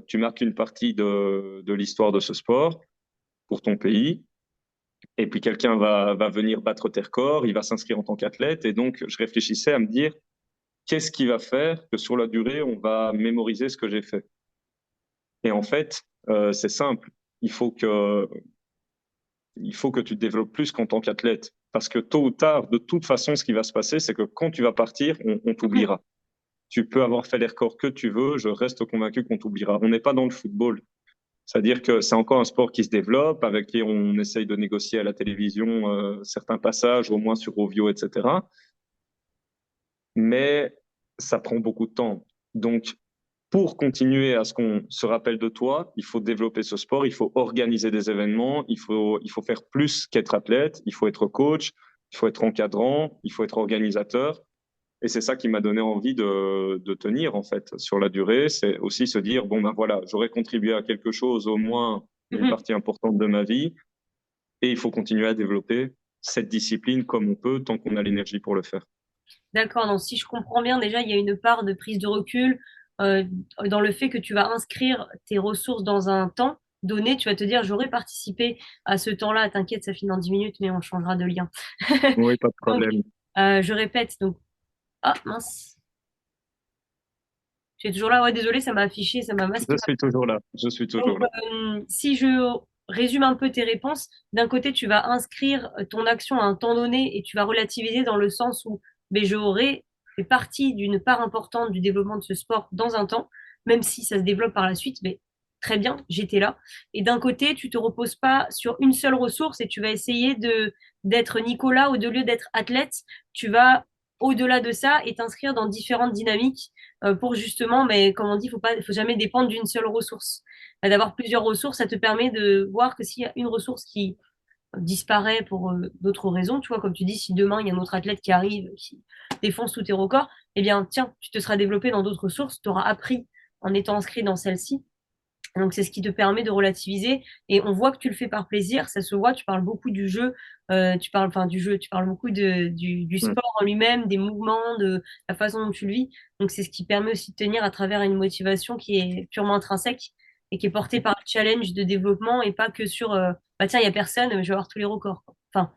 Tu marques une partie de l'histoire de ce sport pour ton pays, et puis quelqu'un va venir battre tes records, il va s'inscrire en tant qu'athlète, et donc je réfléchissais à me dire, qu'est-ce qui va faire que sur la durée, on va mémoriser ce que j'ai fait? Et en fait, c'est simple. Il faut que il faut que tu te développes plus qu'en tant qu'athlète. Parce que tôt ou tard, de toute façon, ce qui va se passer, c'est que quand tu vas partir, on t'oubliera. Tu peux avoir fait les records que tu veux, je reste convaincu qu'on t'oubliera. On n'est pas dans le football. C'est-à-dire que c'est encore un sport qui se développe, avec qui on essaye de négocier à la télévision certains passages, au moins sur Ovio, etc. Mais ça prend beaucoup de temps. Donc, pour continuer à ce qu'on se rappelle de toi, il faut développer ce sport, il faut organiser des événements, il faut faire plus qu'être athlète, il faut être coach, il faut être encadrant, il faut être organisateur. Et c'est ça qui m'a donné envie de tenir, en fait, sur la durée. C'est aussi se dire, bon, ben voilà, j'aurais contribué à quelque chose, au moins une Mhm. partie importante de ma vie, et il faut continuer à développer cette discipline comme on peut, tant qu'on a l'énergie pour le faire. D'accord, donc si je comprends bien, déjà, il y a une part de prise de recul euh, dans le fait que tu vas inscrire tes ressources dans un temps donné, tu vas te dire, j'aurais participé à ce temps-là. T'inquiète, ça finit dans 10 minutes, mais on changera de lien. Oui, pas de Donc, problème. je répète, donc, ah mince, tu es toujours là, ouais, désolé, ça m'a affiché, ça m'a masqué. Je suis toujours là. Je suis Donc, toujours là. si je résume un peu tes réponses, d'un côté, tu vas inscrire ton action à un temps donné et tu vas relativiser dans le sens où ben, j'aurais fait partie d'une part importante du développement de ce sport dans un temps, même si ça se développe par la suite, mais très bien, j'étais là. Et d'un côté, tu te reposes pas sur une seule ressource et tu vas essayer d'être Nicolas au lieu d'être athlète, tu vas au-delà de ça et t'inscrire dans différentes dynamiques pour justement, mais comme on dit, faut jamais dépendre d'une seule ressource. D'avoir plusieurs ressources, ça te permet de voir que s'il y a une ressource qui disparaît pour d'autres raisons, tu vois, comme tu dis, si demain il y a un autre athlète qui arrive, qui défonce tous tes records, eh bien, tiens, tu te seras développé dans d'autres ressources, tu auras appris en étant inscrit dans celle-ci. Donc, c'est ce qui te permet de relativiser. Et on voit que tu le fais par plaisir, ça se voit, tu parles beaucoup du jeu, tu parles beaucoup du Mm. sport en lui-même, des mouvements, de la façon dont tu le vis. Donc, c'est ce qui permet aussi de tenir à travers une motivation qui est purement intrinsèque et qui est portée par le challenge de développement et pas que sur, bah tiens, il n'y a personne, je vais avoir tous les records, quoi. Enfin,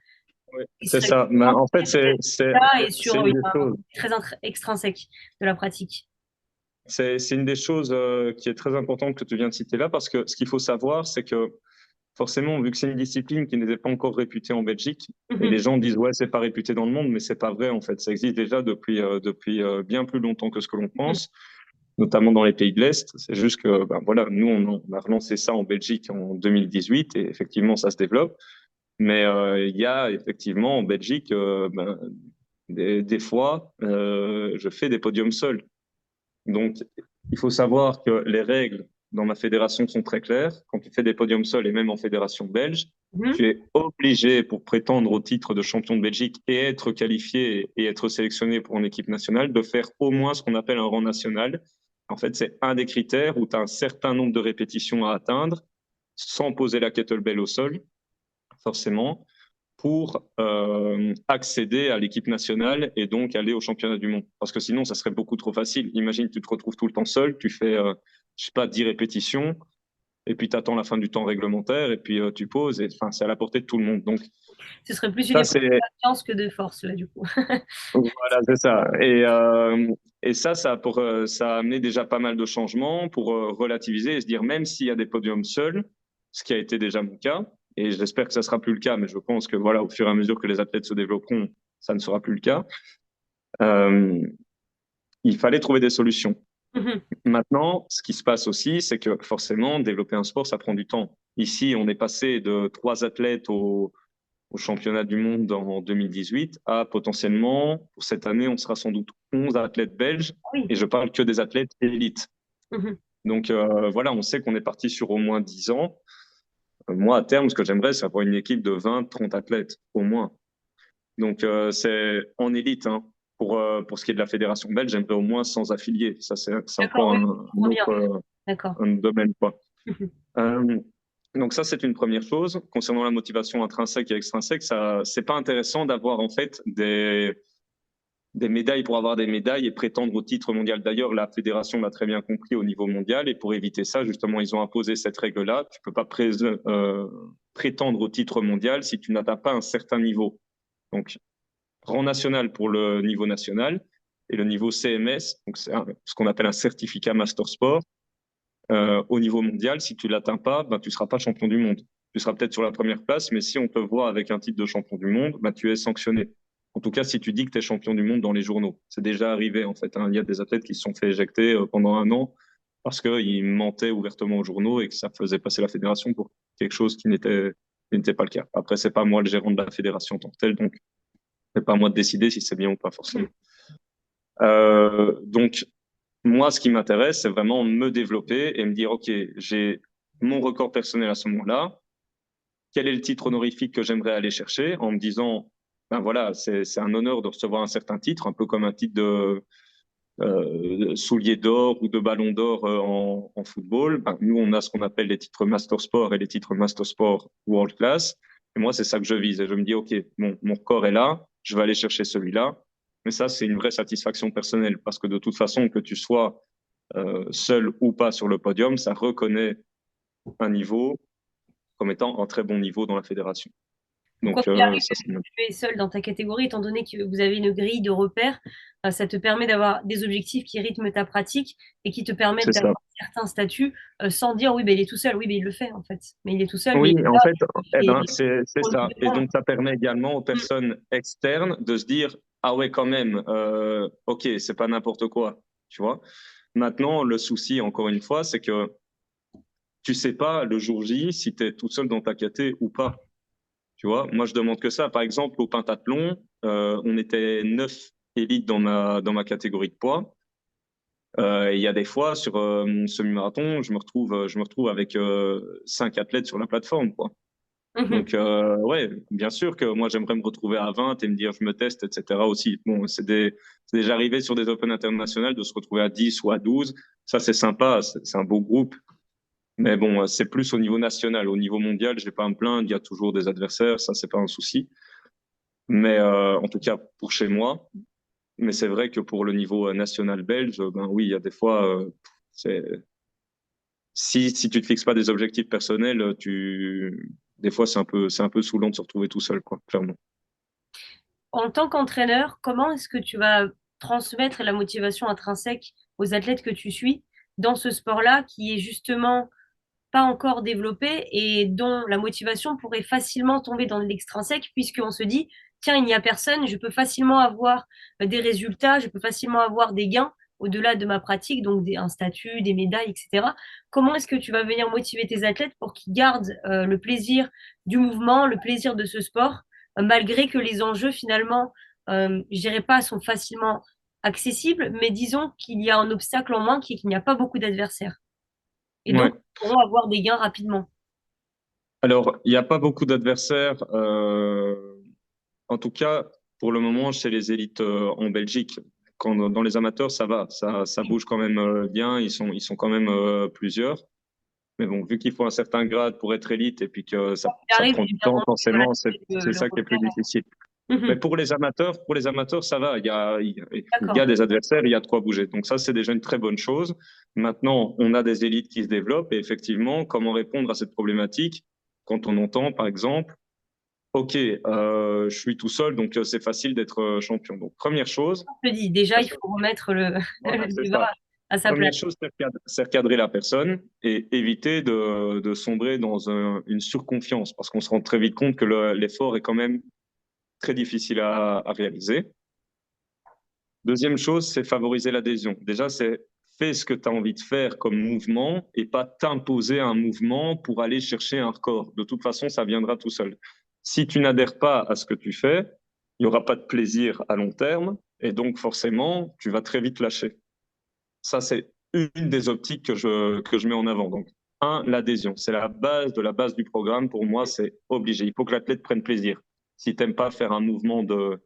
Oui, et c'est sur ça. Mais en fait, ça et c'est sur une des choses. très extrinsèque de la pratique. C'est une des choses qui est très importante que tu viens de citer là, parce que ce qu'il faut savoir, c'est que forcément, vu que c'est une discipline qui n'était pas encore réputée en Belgique, et les Mhm. gens disent ouais, c'est pas réputé dans le monde, mais c'est pas vrai en fait. Ça existe déjà depuis bien plus longtemps que ce que l'on Mhm. pense, notamment dans les pays de l'Est. C'est juste que ben voilà, nous on a relancé ça en Belgique en 2018 et effectivement ça se développe. Mais il y a effectivement en Belgique des fois je fais des podiums seuls. Donc, il faut savoir que les règles dans ma fédération sont très claires. Quand tu fais des podiums seuls et même en fédération belge, Mhm. tu es obligé pour prétendre au titre de champion de Belgique et être qualifié et être sélectionné pour une équipe nationale de faire au moins ce qu'on appelle un rang national. En fait, c'est un des critères où tu as un certain nombre de répétitions à atteindre sans poser la kettlebell au sol, forcément, pour accéder à l'équipe nationale et donc aller au championnat du monde. Parce que sinon, ça serait beaucoup trop facile. Imagine, tu te retrouves tout le temps seul, tu fais, je sais pas, 10 répétitions, et puis tu attends la fin du temps réglementaire, et puis tu poses, et enfin, c'est à la portée de tout le monde. Donc, Ce serait plus une ça, épreuve c'est, de patience que de force, là, du coup. voilà, c'est ça. Et ça, ça a amené déjà pas mal de changements pour relativiser et se dire, même s'il y a des podiums seuls, ce qui a été déjà mon cas, et j'espère que ça sera plus le cas, mais je pense que voilà, au fur et à mesure que les athlètes se développeront, ça ne sera plus le cas. Euh, il fallait trouver des solutions. Mhm. Maintenant, ce qui se passe aussi, c'est que forcément, développer un sport, ça prend du temps. Ici, on est passé de 3 athlètes au championnat du monde en 2018 à potentiellement, pour cette année, on sera sans doute 11 athlètes belges, Oui. et je parle que des athlètes élites. Mhm. Donc voilà, on sait qu'on est parti sur au moins 10 ans. Moi, à terme, ce que j'aimerais, c'est avoir une équipe de 20, 30 athlètes, au moins. Donc, c'est en élite. Hein. Pour ce qui est de la fédération belge, j'aimerais au moins 100 affiliés. Ça, c'est D'accord, encore oui, un trop bien. autre D'accord. un domaine, quoi. Mhm. Euh, donc ça, c'est une première chose. Concernant la motivation intrinsèque et extrinsèque, ça, c'est pas intéressant d'avoir en fait des médailles pour avoir des médailles et prétendre au titre mondial. D'ailleurs, la fédération l'a très bien compris au niveau mondial et pour éviter ça, justement, ils ont imposé cette règle-là. Tu peux pas prétendre au titre mondial si tu n'atteins pas un certain niveau. Donc, rang national pour le niveau national et le niveau CMS, donc c'est ce qu'on appelle un certificat Master Sport. Au niveau mondial, si tu l'atteins pas, ben, tu seras pas champion du monde. Tu seras peut-être sur la première place, mais si on te voit avec un titre de champion du monde, ben, tu es sanctionné. En tout cas, si tu dis que tu es champion du monde dans les journaux. C'est déjà arrivé, en fait. Hein. Il y a des athlètes qui se sont fait éjecter pendant un an parce qu'ils mentaient ouvertement aux journaux et que ça faisait passer la fédération pour quelque chose qui n'était pas le cas. Après, c'est pas moi le gérant de la fédération en tant que tel, donc c'est pas à moi de décider si c'est bien ou pas forcément. Mhm. Donc, moi, ce qui m'intéresse, c'est vraiment me développer et me dire, OK, j'ai mon record personnel à ce moment-là. Quel est le titre honorifique que j'aimerais aller chercher en me disant, ben voilà, c'est un honneur de recevoir un certain titre, un peu comme un titre de soulier d'or ou de ballon d'or en football. Ben, nous, on a ce qu'on appelle les titres Master Sport et les titres Master Sport World Class. Et moi, c'est ça que je vise. Et je me dis, OK, mon record est là, je vais aller chercher celui-là. Mais ça, c'est une vraie satisfaction personnelle parce que de toute façon, que tu sois seul ou pas sur le podium, ça reconnaît un niveau comme étant un très bon niveau dans la fédération. Quoi Donc, qu'il arrive, ça, c'est tu es seul dans ta catégorie, étant donné que vous avez une grille de repères, ça te permet d'avoir des objectifs qui rythment ta pratique et qui te permettent c'est ça. d'avoir certains statuts sans dire oui, ben, il est tout seul, oui, ben, il le fait en fait. Mais il est tout seul, mais Oui, il est en là, fait, eh et ben, c'est on ça. lui Et demande. donc, ça permet également aux Mm. personnes externes de se dire, ah ouais, quand même, ok, c'est pas n'importe quoi, tu vois. Maintenant, le souci, encore une fois, c'est que tu sais pas le jour J si tu es tout seul dans ta caté ou pas. Tu vois, moi, je demande que ça. Par exemple, au pentathlon, on était 9 élites dans ma catégorie de poids. Il y a des fois, sur mon semi-marathon, je me retrouve avec 5 athlètes sur la plateforme, quoi. Mhm. Donc, ouais, bien sûr que moi, j'aimerais me retrouver à 20 et me dire, je me teste, etc. aussi. Bon, c'est déjà arrivé sur des Open internationales de se retrouver à 10 ou à 12. Ça, c'est sympa, c'est un beau groupe. Mais bon, c'est plus au niveau national. Au niveau mondial, je vais pas à me plaindre, il y a toujours des adversaires, ça, c'est pas un souci. Mais en tout cas, pour chez moi. Mais c'est vrai que pour le niveau national belge, ben oui, il y a des fois, c'est, si tu te fixes pas des objectifs personnels, des fois, c'est un peu saoulant de se retrouver tout seul, quoi, clairement. En tant qu'entraîneur, comment est-ce que tu vas transmettre la motivation intrinsèque aux athlètes que tu suis dans ce sport-là qui est justement pas encore développé et dont la motivation pourrait facilement tomber dans l'extrinsèque puisqu'on se dit, tiens, il n'y a personne, je peux facilement avoir des résultats, je peux facilement avoir des gains au-delà de ma pratique, donc un statut, des médailles, etc. Comment est-ce que tu vas venir motiver tes athlètes pour qu'ils gardent le plaisir du mouvement, le plaisir de ce sport, malgré que les enjeux finalement, je dirais pas, sont facilement accessibles, mais disons qu'il y a un obstacle en moins qui est qu'il n'y a pas beaucoup d'adversaires. Et donc, Ouais. ils pourront avoir des gains rapidement. Alors, il n'y a pas beaucoup d'adversaires, en tout cas, pour le moment, chez les élites en Belgique. Dans les amateurs, ça va, ça bouge quand même bien, ils sont quand même plusieurs. Mais bon, vu qu'il faut un certain grade pour être élite et puis que Il ça arrive, prend j'ai du bien temps, compris, voilà, forcément, c'est le ça qui est plus repère. difficile. Mais Mhm. pour les amateurs, ça va. Il y D'accord. a des adversaires, il y a de quoi bouger. Donc ça, c'est déjà une très bonne chose. Maintenant, on a des élites qui se développent et effectivement, comment répondre à cette problématique quand on entend, par exemple, OK, je suis tout seul, donc c'est facile d'être champion. Donc première chose, Je te dis, déjà, il faut remettre voilà, le c'est débat ça. à sa place. Première chose, c'est recadrer la personne et éviter de sombrer dans une surconfiance parce qu'on se rend très vite compte que l'effort est quand même très difficile à réaliser. Deuxième chose, c'est favoriser l'adhésion. Déjà, c'est fais ce que tu as envie de faire comme mouvement et pas t'imposer un mouvement pour aller chercher un record. De toute façon, ça viendra tout seul. Si tu n'adhères pas à ce que tu fais, il n'y aura pas de plaisir à long terme et donc forcément, tu vas très vite lâcher. Ça, c'est une des optiques que je mets en avant. Donc, l'adhésion. C'est la base de la base du programme. Pour moi, c'est obligé. Il faut que l'athlète prenne plaisir. Si tu n'aimes pas faire un mouvement de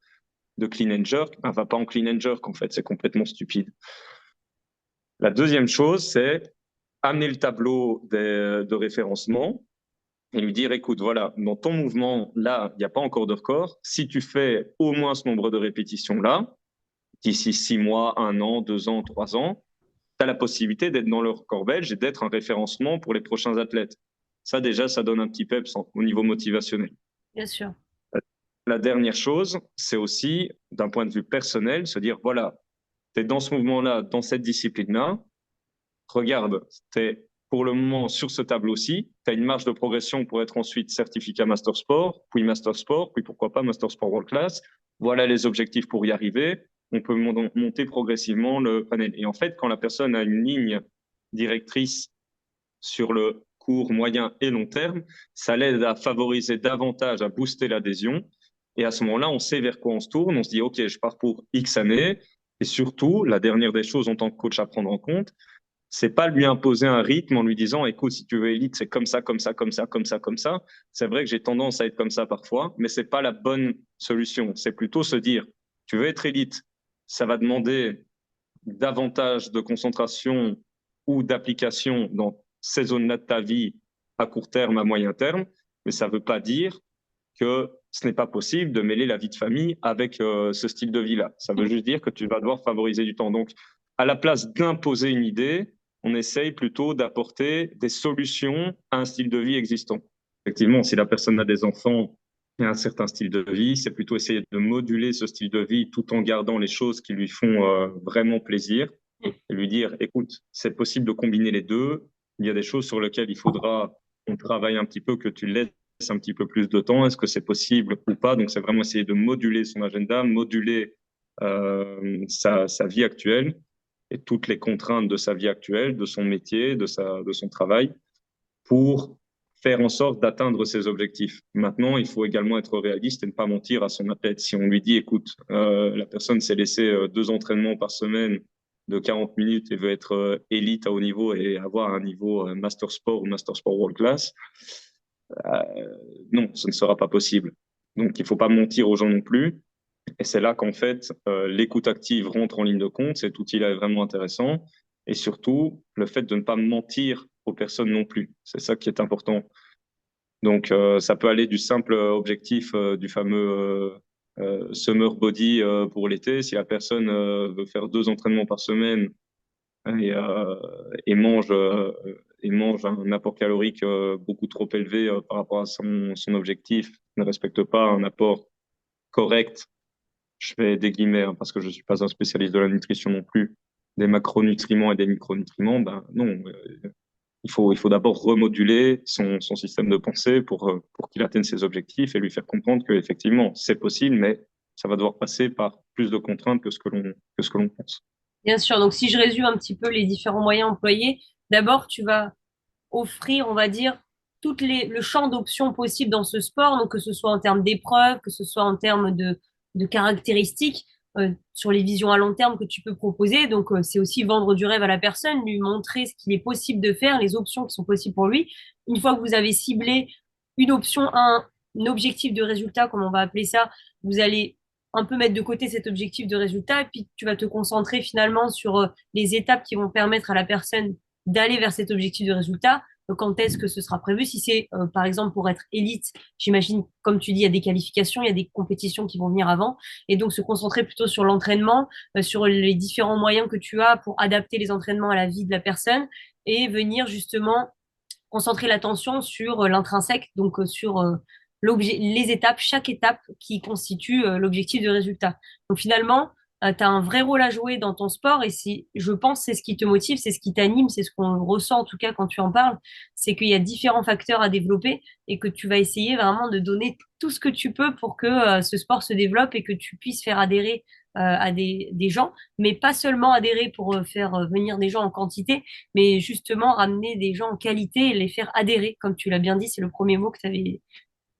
clean and jerk, ben, va pas en clean and jerk, en fait. C'est complètement stupide. La deuxième chose, c'est amener le tableau de référencement et lui dire, écoute, voilà, dans ton mouvement, là, il n'y a pas encore de record. Si tu fais au moins ce nombre de répétitions-là, d'ici 6 mois, 1 an, 2 ans, 3 ans, tu as la possibilité d'être dans le record belge et d'être un référencement pour les prochains athlètes. Ça, déjà, ça donne un petit peps au niveau motivationnel. Bien sûr. La dernière chose, c'est aussi, d'un point de vue personnel, se dire, voilà, tu es dans ce mouvement-là, dans cette discipline-là, regarde, tu es pour le moment sur ce tableau-ci, tu as une marge de progression pour être ensuite certificat Master Sport, puis Master Sport, puis pourquoi pas Master Sport World Class. Voilà les objectifs pour y arriver. On peut monter progressivement le panel. Et en fait, quand la personne a une ligne directrice sur le court, moyen et long terme, ça l'aide à favoriser davantage, à booster l'adhésion. Et à ce moment-là, on sait vers quoi on se tourne. On se dit, OK, je pars pour X années. Et surtout, la dernière des choses en tant que coach à prendre en compte, c'est pas lui imposer un rythme en lui disant, écoute, si tu veux élite, c'est comme ça, comme ça, comme ça, comme ça, comme ça. C'est vrai que j'ai tendance à être comme ça parfois, mais c'est pas la bonne solution. C'est plutôt se dire, tu veux être élite, ça va demander davantage de concentration ou d'application dans ces zones-là de ta vie à court terme, à moyen terme, mais ça ne veut pas dire que ce n'est pas possible de mêler la vie de famille avec ce style de vie-là. Ça veut juste dire que tu vas devoir favoriser du temps. Donc, à la place d'imposer une idée, on essaye plutôt d'apporter des solutions à un style de vie existant. Effectivement, si la personne a des enfants et un certain style de vie, c'est plutôt essayer de moduler ce style de vie tout en gardant les choses qui lui font vraiment plaisir et lui dire, écoute, c'est possible de combiner les deux. Il y a des choses sur lesquelles il faudra qu'on travaille un petit peu, que tu laisses un petit peu plus de temps. Est-ce que c'est possible ou pas? Donc, c'est vraiment essayer de moduler son agenda, moduler sa vie actuelle et toutes les contraintes de sa vie actuelle, de son métier, de son travail, pour faire en sorte d'atteindre ses objectifs. Maintenant, il faut également être réaliste et ne pas mentir à son athlète. Si on lui dit, écoute, la personne s'est laissé 2 entraînements par semaine de 40 minutes et veut être élite à haut niveau et avoir un niveau master sport ou master sport world class, euh, non, ce ne sera pas possible. Donc, il ne faut pas mentir aux gens non plus. Et c'est là qu'en fait, l'écoute active rentre en ligne de compte. Cet outil-là est vraiment intéressant. Et surtout, le fait de ne pas mentir aux personnes non plus. C'est ça qui est important. Donc, ça peut aller du simple objectif du fameux summer body pour l'été. Si la personne veut faire 2 entraînements par semaine et, euh, et mange, euh, et mange un apport calorique beaucoup trop élevé par rapport à son objectif, ne respecte pas un apport correct, je fais des guillemets hein, parce que je ne suis pas un spécialiste de la nutrition non plus, des macronutriments et des micronutriments, ben non, il faut d'abord remoduler son système de pensée pour qu'il atteigne ses objectifs et lui faire comprendre qu'effectivement, c'est possible, mais ça va devoir passer par plus de contraintes que ce que l'on pense. Bien sûr, donc si je résume un petit peu les différents moyens employés, d'abord tu vas offrir, on va dire, le champ d'options possibles dans ce sport, donc que ce soit en termes d'épreuves, que ce soit en termes de caractéristiques, sur les visions à long terme que tu peux proposer. Donc, c'est aussi vendre du rêve à la personne, lui montrer ce qu'il est possible de faire, les options qui sont possibles pour lui. Une fois que vous avez ciblé une option, un objectif de résultat, comme on va appeler ça, vous allez un peu mettre de côté cet objectif de résultat et puis tu vas te concentrer finalement sur les étapes qui vont permettre à la personne d'aller vers cet objectif de résultat. Quand est-ce que ce sera prévu? Si c'est, par exemple, pour être élite, j'imagine, comme tu dis, il y a des qualifications, il y a des compétitions qui vont venir avant. Et donc, se concentrer plutôt sur l'entraînement, sur les différents moyens que tu as pour adapter les entraînements à la vie de la personne et venir justement concentrer l'attention sur l'intrinsèque, donc sur les étapes, chaque étape qui constitue l'objectif de résultat. Donc finalement, tu as un vrai rôle à jouer dans ton sport et si je pense c'est ce qui te motive, c'est ce qui t'anime, c'est ce qu'on ressent en tout cas quand tu en parles, c'est qu'il y a différents facteurs à développer et que tu vas essayer vraiment de donner tout ce que tu peux pour que ce sport se développe et que tu puisses faire adhérer à des gens, mais pas seulement adhérer pour faire venir des gens en quantité, mais justement ramener des gens en qualité et les faire adhérer, comme tu l'as bien dit, c'est le premier mot que tu avais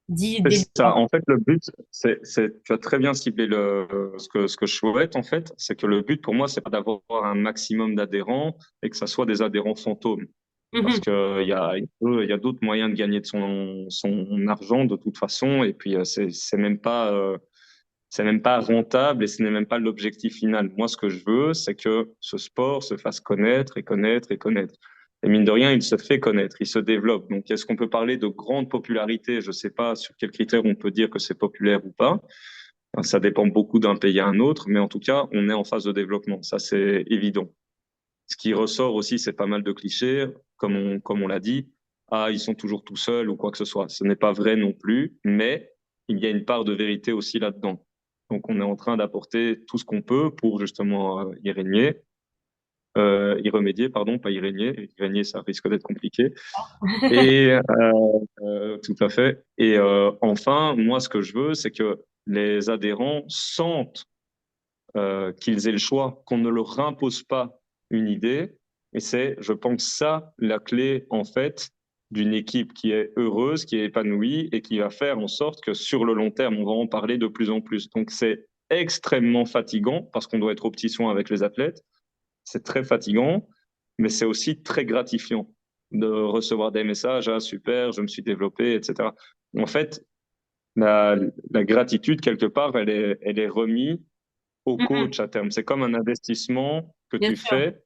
dit dès le C'est ça. départ. En fait, le but, tu as très bien ciblé ce que je souhaite, en fait, c'est que le but pour moi, c'est pas d'avoir un maximum d'adhérents et que ça soit des adhérents fantômes. Parce Mhm. que il y a d'autres moyens de gagner de son argent de toute façon. Et puis, c'est même pas rentable et ce n'est même pas l'objectif final. Moi, ce que je veux, c'est que ce sport se fasse connaître et connaître et connaître. Et mine de rien, il se fait connaître, il se développe. Donc, est-ce qu'on peut parler de grande popularité? Je ne sais pas sur quels critères on peut dire que c'est populaire ou pas. Enfin, ça dépend beaucoup d'un pays à un autre, mais en tout cas, on est en phase de développement. Ça, c'est évident. Ce qui ressort aussi, c'est pas mal de clichés, comme on l'a dit. Ah, ils sont toujours tout seuls ou quoi que ce soit. Ce n'est pas vrai non plus, mais il y a une part de vérité aussi là-dedans. Donc, on est en train d'apporter tout ce qu'on peut pour justement y remédier, pardon, pas y régner. Y régner, ça risque d'être compliqué. Et tout à fait. Et enfin, moi, ce que je veux, c'est que les adhérents sentent qu'ils aient le choix, qu'on ne leur impose pas une idée. Et c'est, je pense, ça la clé, en fait, d'une équipe qui est heureuse, qui est épanouie et qui va faire en sorte que sur le long terme, on va en parler de plus en plus. Donc, c'est extrêmement fatigant parce qu'on doit être au petit soin avec les athlètes. C'est très fatigant, mais c'est aussi très gratifiant de recevoir des messages, ah super, je me suis développé, etc. En fait, la gratitude, quelque part, elle est remise au Mhm. coach à terme. C'est comme un investissement que Bien tu sûr. fais,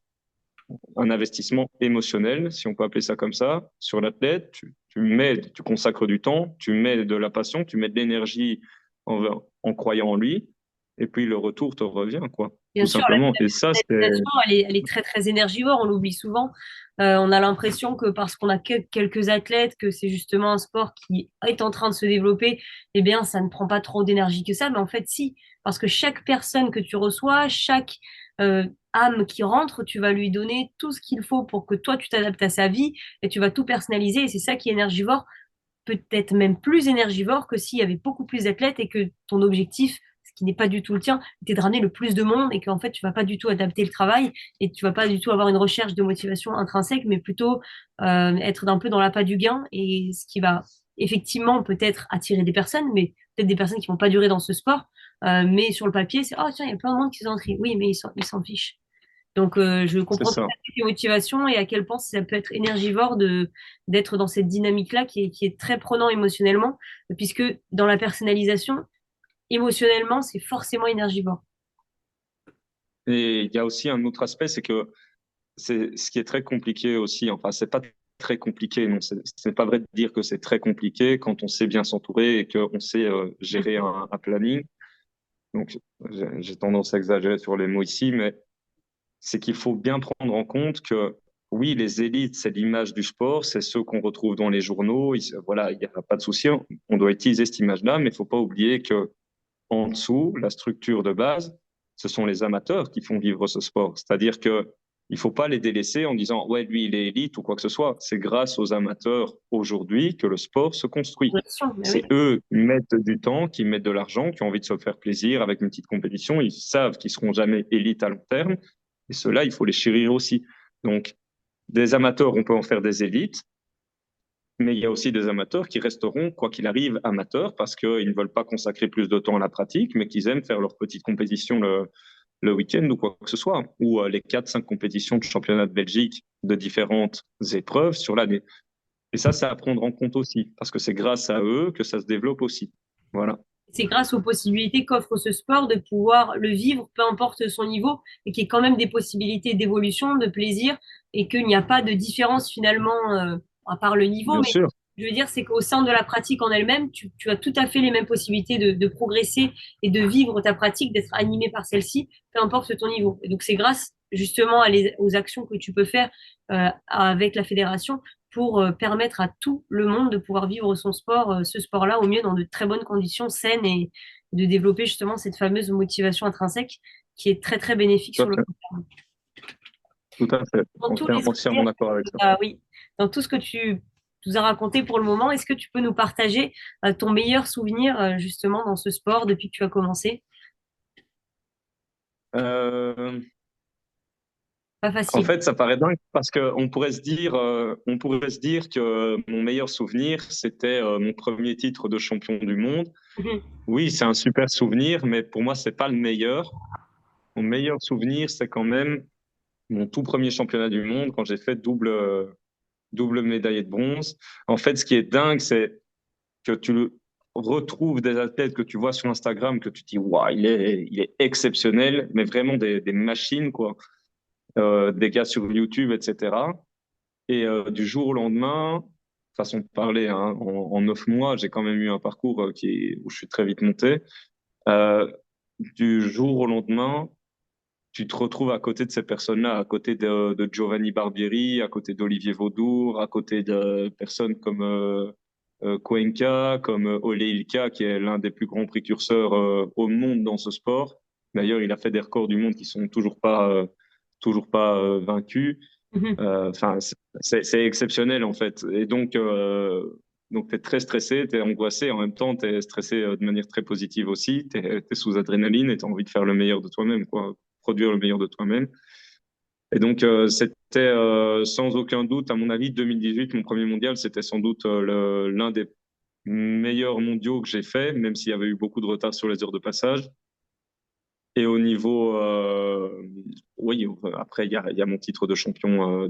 un investissement émotionnel, si on peut appeler ça comme ça, sur l'athlète. Tu consacres du temps, tu mets de la passion, tu mets de l'énergie en croyant en lui. et puis le retour te revient, quoi, Bien tout sûr, simplement. Et ça, c'est méditation, elle est très, très énergivore, on l'oublie souvent. On a l'impression que parce qu'on a quelques athlètes, que c'est justement un sport qui est en train de se développer, eh bien, ça ne prend pas trop d'énergie que ça. Mais en fait, si, parce que chaque personne que tu reçois, chaque âme qui rentre, tu vas lui donner tout ce qu'il faut pour que toi, tu t'adaptes à sa vie et tu vas tout personnaliser. Et c'est ça qui est énergivore, peut-être même plus énergivore que s'il y avait beaucoup plus d'athlètes et que ton objectif, ce qui n'est pas du tout le tien, était de ramener le plus de monde et qu'en fait, tu vas pas du tout adapter le travail et tu vas pas du tout avoir une recherche de motivation intrinsèque, mais plutôt être un peu dans l'appât du gain et ce qui va effectivement peut-être attirer des personnes, mais peut-être des personnes qui vont pas durer dans ce sport. Mais sur le papier, c'est, oh tiens, il y a plein de monde qui s'en inscrit. Oui, mais ils s'en fichent. Donc, je c'est comprends tout ça. à fait tes motivations et à quel point ça peut être énergivore d'être dans cette dynamique-là qui est très prenant émotionnellement, puisque dans la personnalisation, émotionnellement, c'est forcément énergivore. Et il y a aussi un autre aspect, c'est que c'est ce qui est très compliqué aussi. Enfin, c'est pas très compliqué, non. C'est pas vrai de dire que c'est très compliqué quand on sait bien s'entourer et qu'on sait gérer un planning. Donc, j'ai tendance à exagérer sur les mots ici, mais c'est qu'il faut bien prendre en compte que oui, les élites, c'est l'image du sport, c'est ceux qu'on retrouve dans les journaux. Voilà, il n'y a pas de souci, on doit utiliser cette image-là, mais il ne faut pas oublier que en dessous, la structure de base, ce sont les amateurs qui font vivre ce sport. C'est-à-dire que il faut pas les délaisser en disant ouais, lui, il est élite ou quoi que ce soit. C'est grâce aux amateurs aujourd'hui que le sport se construit. Bien sûr, mais oui. C'est eux qui mettent du temps, qui mettent de l'argent, qui ont envie de se faire plaisir avec une petite compétition. Ils savent qu'ils seront jamais élites à long terme. Et ceux-là, il faut les chérir aussi. Donc, des amateurs, on peut en faire des élites, mais il y a aussi des amateurs qui resteront, quoi qu'il arrive, amateurs parce qu'ils ne veulent pas consacrer plus de temps à la pratique, mais qu'ils aiment faire leur petite compétition le week-end ou quoi que ce soit, ou les 4-5 compétitions de championnat de Belgique de différentes épreuves sur l'année. Et ça, c'est à prendre en compte aussi, parce que c'est grâce à eux que ça se développe aussi. Voilà. C'est grâce aux possibilités qu'offre ce sport de pouvoir le vivre, peu importe son niveau, et qu'il y ait quand même des possibilités d'évolution, de plaisir, et qu'il n'y a pas de différence finalement, à part le niveau. Bien Mais sûr, je veux dire, c'est qu'au sein de la pratique en elle-même, tu as tout à fait les mêmes possibilités de progresser et de vivre ta pratique, d'être animé par celle-ci, peu importe ton niveau. Et donc c'est grâce justement aux actions que tu peux faire avec la fédération pour permettre à tout le monde de pouvoir vivre son sport, ce sport-là, au mieux dans de très bonnes conditions saines et de développer justement cette fameuse motivation intrinsèque qui est très très bénéfique tout à sur le fait. long terme. Tout à fait. Dans tous les Entièrement aspects, d'accord avec ça. oui, dans tout ce que tu nous as raconté pour le moment, est-ce que tu peux nous partager ton meilleur souvenir justement dans ce sport depuis que tu as commencé? Euh, Pas En facile. fait, ça paraît dingue parce on pourrait se dire que mon meilleur souvenir, c'était mon premier titre de champion du monde. Mhm. Oui, c'est un super souvenir, mais pour moi, c'est pas le meilleur. Mon meilleur souvenir, c'est quand même mon tout premier championnat du monde quand j'ai fait double médaillé de bronze. En fait, ce qui est dingue, c'est que tu retrouves des athlètes que tu vois sur Instagram, que tu te dis, waouh, il est exceptionnel, mais vraiment des machines, quoi. Des gars sur YouTube, etc. Et du jour au lendemain, façon de parler, hein, en 9 mois, j'ai quand même eu un parcours où je suis très vite monté. Euh, du jour au lendemain, tu te retrouves à côté de ces personnes-là, à côté de Giovanni Barbieri, à côté d'Olivier Vaudour, à côté de personnes comme Cuenca, comme Ole Ilka, qui est l'un des plus grands précurseurs au monde dans ce sport. D'ailleurs, il a fait des records du monde qui sont toujours pas vaincus. Mhm. Enfin, c'est exceptionnel en fait. Et donc tu es très stressé, tu es angoissé, en même temps tu es stressé de manière très positive aussi, tu es sous adrénaline et tu as envie de faire le meilleur de toi-même, quoi, produire le meilleur de toi-même. Et donc c'était sans aucun doute, à mon avis, 2018, mon premier mondial, c'était sans doute l'un des meilleurs mondiaux que j'ai fait, même s'il y avait eu beaucoup de retard sur les heures de passage. Et au niveau, oui, après, il y a mon titre de champion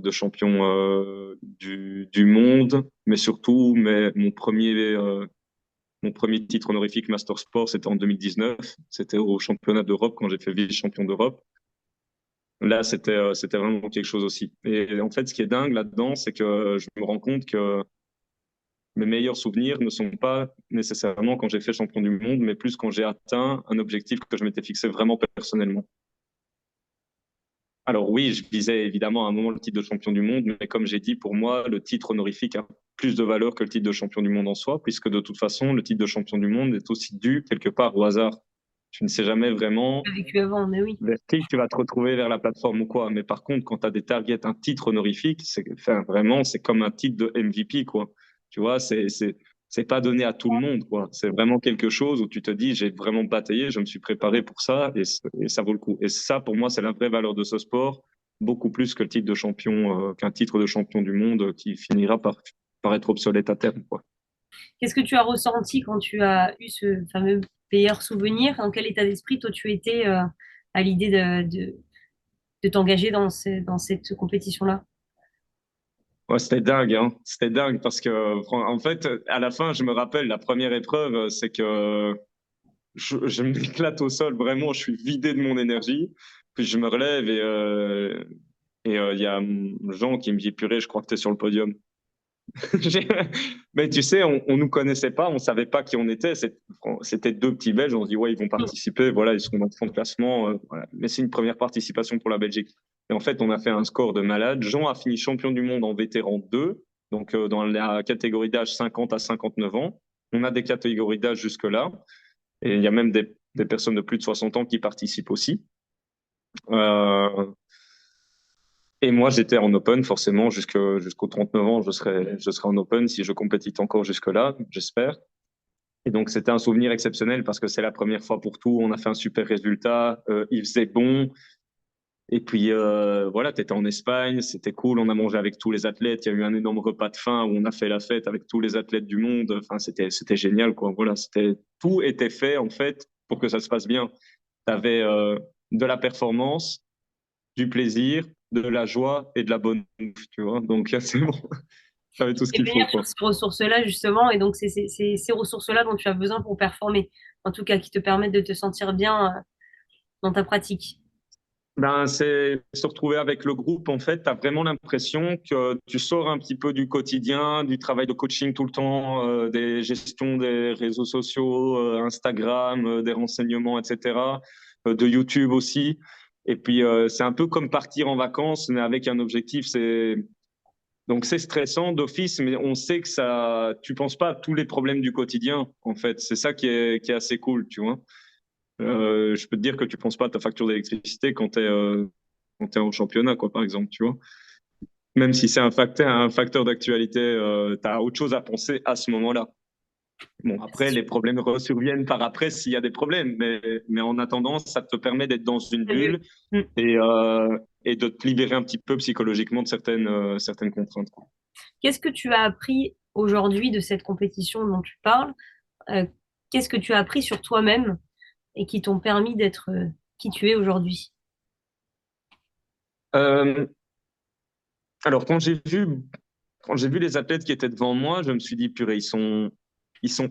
du monde, mais surtout, mon premier titre honorifique Master Sport, c'était en 2019. C'était au championnat d'Europe quand j'ai fait vice-champion d'Europe. Là, c'était vraiment quelque chose aussi. Et en fait, ce qui est dingue là-dedans, c'est que je me rends compte que mes meilleurs souvenirs ne sont pas nécessairement quand j'ai fait champion du monde, mais plus quand j'ai atteint un objectif que je m'étais fixé vraiment personnellement. Alors oui, je visais évidemment à un moment le titre de champion du monde, mais comme j'ai dit, pour moi, le titre honorifique a plus de valeur que le titre de champion du monde en soi, puisque de toute façon, le titre de champion du monde est aussi dû quelque part au hasard. Tu ne sais jamais vraiment Vécu avant, mais oui. vers qui tu vas te retrouver vers la plateforme ou quoi. Mais par contre, quand tu as des targets, un titre honorifique, enfin, vraiment, c'est comme un titre de MVP, quoi. Tu vois, c'est pas donné à tout le monde, quoi. C'est vraiment quelque chose où tu te dis, j'ai vraiment bataillé, je me suis préparé pour ça et ça vaut le coup. Et ça, pour moi, c'est la vraie valeur de ce sport, beaucoup plus que le titre de champion, qu'un titre de champion du monde qui finira par être obsolète à terme, quoi. Qu'est-ce que tu as ressenti quand tu as eu ce fameux meilleur souvenir? Dans quel état d'esprit, toi, tu étais à l'idée de t'engager dans cette compétition-là? Ouais, c'était dingue, hein. C'était dingue parce que, en fait, à la fin, je me rappelle, la première épreuve, c'est que je m'éclate au sol, vraiment, je suis vidé de mon énergie. Puis je me relève et il y a Jean qui me dit, purée, je crois que tu es sur le podium. J'ai- Mais tu sais, on nous connaissait pas, on savait pas qui on était. C'était deux petits Belges, on se dit, ouais, ils vont participer, voilà, ils seront dans le fond de classement. Voilà. Mais c'est une première participation pour la Belgique. Et en fait, on a fait un score de malade. Jean a fini champion du monde en vétéran 2, donc dans la catégorie d'âge 50 à 59 ans. On a des catégories d'âge jusque-là. Et il y a même des personnes de plus de 60 ans qui participent aussi. Euh, et moi, j'étais en open, forcément, jusqu'aux 39 ans, je serai en open si je compétite encore jusque-là, j'espère. Et donc, c'était un souvenir exceptionnel parce que c'est la première fois pour tout. On a fait un super résultat. Il faisait bon. Et puis, voilà, tu étais en Espagne, c'était cool. On a mangé avec tous les athlètes. Il y a eu un énorme repas de fin où on a fait la fête avec tous les athlètes du monde. Enfin, c'était génial, quoi. Voilà, tout était fait, en fait, pour que ça se passe bien. Tu avais de la performance, du plaisir, de la joie et de la bonne bouffe, tu vois. Donc, c'est bon. Tu avais tout ce Et qu'il faut, venir sur quoi. ces ressources-là, justement, et donc c'est ces ressources-là dont tu as besoin pour performer, en tout cas qui te permettent de te sentir bien dans ta pratique. Ben, c'est se retrouver avec le groupe, en fait, tu as vraiment l'impression que tu sors un petit peu du quotidien, du travail de coaching tout le temps, des gestions des réseaux sociaux, Instagram, des renseignements, etc., de YouTube aussi. Et puis, c'est un peu comme partir en vacances, mais avec un objectif. Donc, c'est stressant d'office, mais on sait que tu penses pas à tous les problèmes du quotidien, en fait. C'est ça qui est assez cool, tu vois. Je peux te dire que tu penses pas à ta facture d'électricité quand t'es en championnat, quoi, par exemple, tu vois. Même si c'est un facteur d'actualité, tu as autre chose à penser à ce moment-là. Bon, C'est après, les sûr. problèmes resurviennent par après s'il y a des problèmes, mais en attendant, ça te permet d'être dans une C'est mieux. bulle Mm. et de te libérer un petit peu psychologiquement de certaines contraintes, quoi. Qu'est-ce que tu as appris aujourd'hui de cette compétition dont tu parles? Euh, Qu'est-ce que tu as appris sur toi-même et qui t'ont permis d'être qui tu es aujourd'hui? Euh, alors, quand j'ai vu les athlètes qui étaient devant moi, je me suis dit, purée, ils sont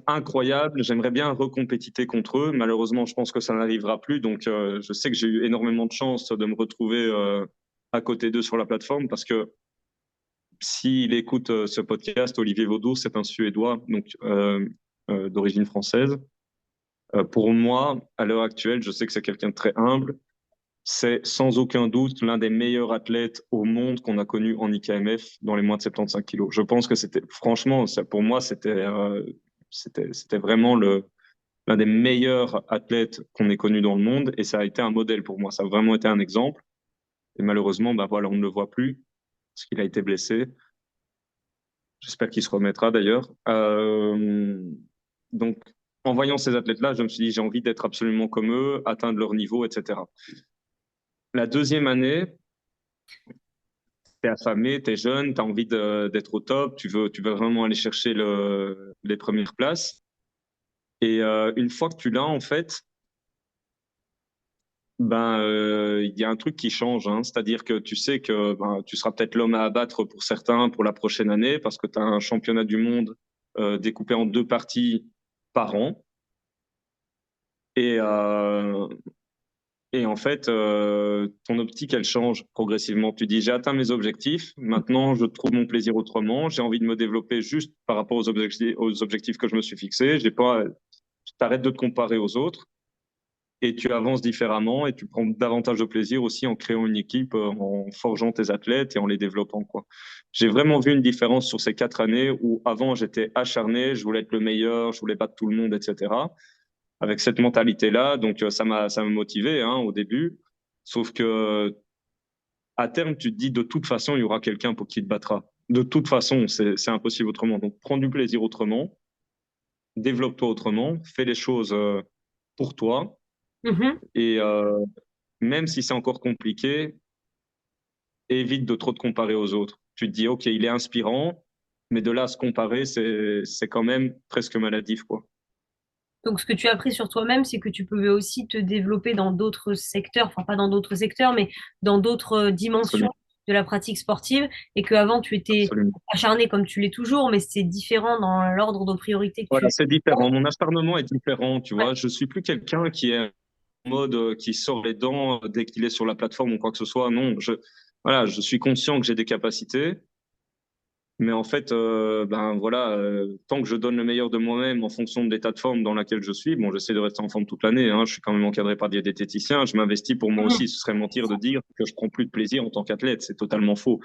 incroyables. J'aimerais bien recompétiter contre eux. Malheureusement, je pense que ça n'arrivera plus. Donc, je sais que j'ai eu énormément de chance de me retrouver à côté d'eux sur la plateforme parce que s'il écoute ce podcast, Olivier Vaudour, c'est un Suédois, donc d'origine française. Pour moi, à l'heure actuelle, je sais que c'est quelqu'un de très humble. C'est sans aucun doute l'un des meilleurs athlètes au monde qu'on a connu en IKMF dans les moins de 75 kilos. Je pense que franchement, pour moi, c'était vraiment l'un des meilleurs athlètes qu'on ait connu dans le monde et ça a été un modèle pour moi. Ça a vraiment été un exemple. Et malheureusement, bah voilà, on ne le voit plus parce qu'il a été blessé. J'espère qu'il se remettra d'ailleurs. Donc, en voyant ces athlètes-là, je me suis dit, j'ai envie d'être absolument comme eux, atteindre leur niveau, etc. La deuxième année, t'es affamé, t'es jeune, t'as envie d'être au top, tu veux vraiment aller chercher les premières places. Et une fois que tu l'as, en fait, ben il y a un truc qui change, hein. C'est-à-dire que tu sais que ben, tu seras peut-être l'homme à abattre pour certains pour la prochaine année parce que tu as un championnat du monde découpé en deux parties par an. Et, euh, Et en fait, ton optique, elle change progressivement. Tu dis, j'ai atteint mes objectifs, maintenant je trouve mon plaisir autrement, j'ai envie de me développer juste par rapport aux objectifs que je me suis fixés. J'ai pas, tu t'arrêtes de te comparer aux autres et tu avances différemment et tu prends davantage de plaisir aussi en créant une équipe, en forgeant tes athlètes et en les développant, quoi. J'ai vraiment vu une différence sur ces 4 années où avant j'étais acharné, je voulais être le meilleur, je voulais battre tout le monde, etc. Avec cette mentalité-là, donc ça m'a motivé hein, au début. Sauf que à terme, tu te dis de toute façon, il y aura quelqu'un pour qui te battra. De toute façon, c'est impossible autrement. Donc prends du plaisir autrement, développe-toi autrement, fais les choses pour toi Mhm. et même si c'est encore compliqué, évite de trop te comparer aux autres. Tu te dis, OK, il est inspirant, mais de là à se comparer, c'est quand même presque maladif, quoi. Donc, ce que tu as appris sur toi-même, c'est que tu pouvais aussi te développer dans d'autres secteurs, enfin pas dans d'autres secteurs, mais dans d'autres dimensions Absolument. de la pratique sportive, et qu'avant tu étais Absolument. acharné comme tu l'es toujours, mais c'est différent dans l'ordre de priorité que Voilà, tu... c'est différent. Mon acharnement est différent, tu Ouais, vois. Je suis plus quelqu'un qui est en mode qui sort les dents dès qu'il est sur la plateforme ou quoi que ce soit. Non, voilà, je suis conscient que j'ai des capacités, mais en fait, ben voilà, tant que je donne le meilleur de moi-même en fonction de l'état de forme dans lequel je suis, bon, j'essaie de rester en forme toute l'année. Hein, je suis quand même encadré par des diététiciens. Je m'investis pour moi Mhm. aussi. Ce serait mentir de dire que je prends plus de plaisir en tant qu'athlète. C'est totalement faux.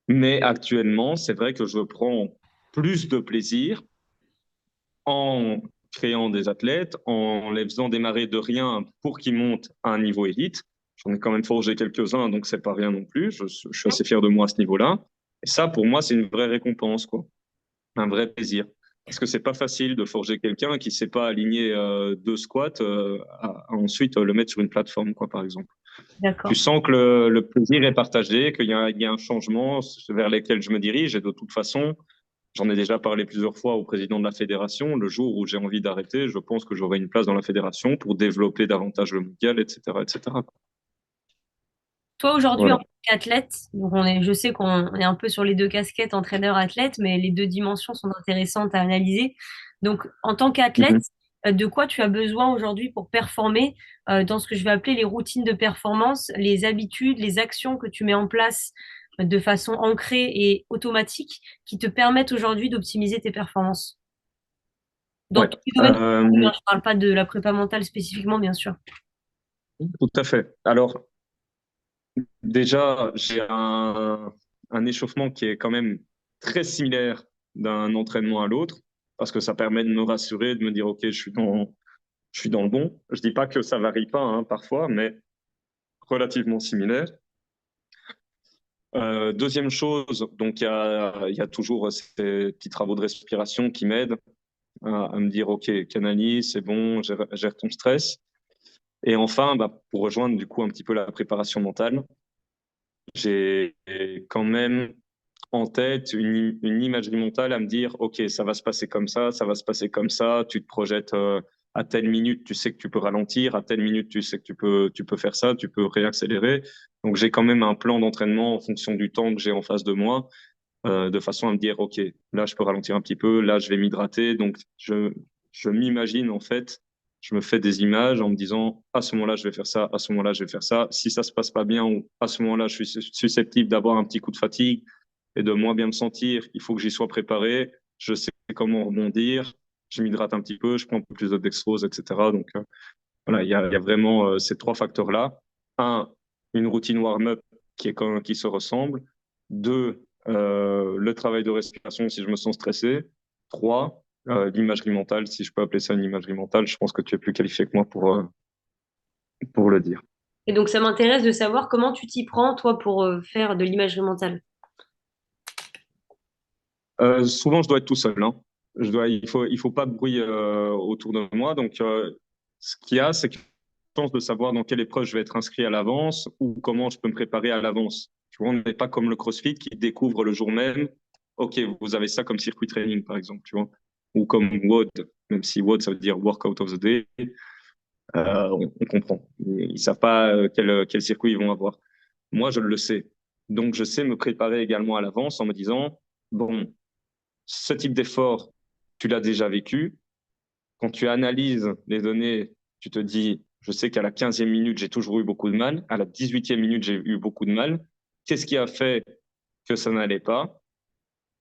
Mais actuellement, c'est vrai que je prends plus de plaisir en créant des athlètes, en les faisant démarrer de rien pour qu'ils montent à un niveau élite. J'en ai quand même forgé quelques-uns, donc c'est pas rien non plus. Je suis assez fier de moi à ce niveau-là. Et ça, pour moi, c'est une vraie récompense, quoi. Un vrai plaisir. Parce que c'est pas facile de forger quelqu'un qui sait pas aligner deux squats, à ensuite le mettre sur une plateforme, quoi, par exemple. Tu d'accord. sens que le plaisir est partagé, il y a un changement vers lequel je me dirige. Et de toute façon, j'en ai déjà parlé plusieurs fois au président de la fédération. Le jour où j'ai envie d'arrêter, je pense que j'aurai une place dans la fédération pour développer davantage le mondial, etc., etc. Toi, aujourd'hui, en Voilà. tant qu'athlète, donc je sais qu'on est un peu sur les deux casquettes, entraîneur-athlète, mais les deux dimensions sont intéressantes à analyser. Donc, en tant qu'athlète, Mhm. de quoi tu as besoin aujourd'hui pour performer dans ce que je vais appeler les routines de performance, les habitudes, les actions que tu mets en place de façon ancrée et automatique qui te permettent aujourd'hui d'optimiser tes performances? Dans Ouais. tous les domaines, je ne parle pas de la prépa mentale spécifiquement, bien sûr. Tout à fait. Alors, déjà, j'ai un échauffement qui est quand même très similaire d'un entraînement à l'autre, parce que ça permet de me rassurer, de me dire, OK, je suis dans le bon. Je dis pas que ça varie pas, hein, parfois, mais relativement similaire. Deuxième chose, donc il y a toujours ces petits travaux de respiration qui m'aident à me dire, OK, canalise, c'est bon, gère ton stress. Et enfin, bah, pour rejoindre du coup un petit peu la préparation mentale, j'ai quand même en tête une imagerie mentale à me dire, OK, ça va se passer comme ça va se passer comme ça, tu te projettes à telle minute, tu sais que tu peux ralentir, à telle minute, tu sais que tu peux faire ça, tu peux réaccélérer. Donc j'ai quand même un plan d'entraînement en fonction du temps que j'ai en face de moi, de façon à me dire, OK, là je peux ralentir un petit peu, là je vais m'hydrater. Donc je m'imagine en fait, je me fais des images en me disant, à ce moment-là je vais faire ça, à ce moment-là je vais faire ça. Si ça se passe pas bien, ou à ce moment-là je suis susceptible d'avoir un petit coup de fatigue et de moins bien me sentir, il faut que j'y sois préparé. Je sais comment rebondir. Je m'hydrate un petit peu, je prends un peu plus de dextrose, etc. Donc voilà, il y a vraiment ces trois facteurs-là. Un, une routine warm-up qui se ressemble. Deux, le travail de respiration si je me sens stressé. Trois, l'imagerie mentale, si je peux appeler ça une imagerie mentale. Je pense que tu es plus qualifié que moi pour le dire. Et donc, ça m'intéresse de savoir comment tu t'y prends, toi, pour faire de l'imagerie mentale. Souvent, je dois être tout seul. Hein. Il faut pas de bruit autour de moi. Donc, ce qu'il y a, c'est que j'ai la chance de savoir dans quelle épreuve je vais être inscrit à l'avance ou comment je peux me préparer à l'avance. Tu vois, on n'est pas comme le CrossFit qui découvre le jour même. OK, vous avez ça comme circuit training, par exemple, tu vois, ou comme WOD, même si WOD, ça veut dire Workout of the Day. On comprend. Ils savent pas quel circuit ils vont avoir. Moi, je le sais. Donc, je sais me préparer également à l'avance en me disant, bon, ce type d'effort, tu l'as déjà vécu. Quand tu analyses les données, tu te dis, Je sais qu'à la 15e minute, j'ai toujours eu beaucoup de mal. À la 18e minute, j'ai eu beaucoup de mal. Qu'est-ce qui a fait que ça n'allait pas?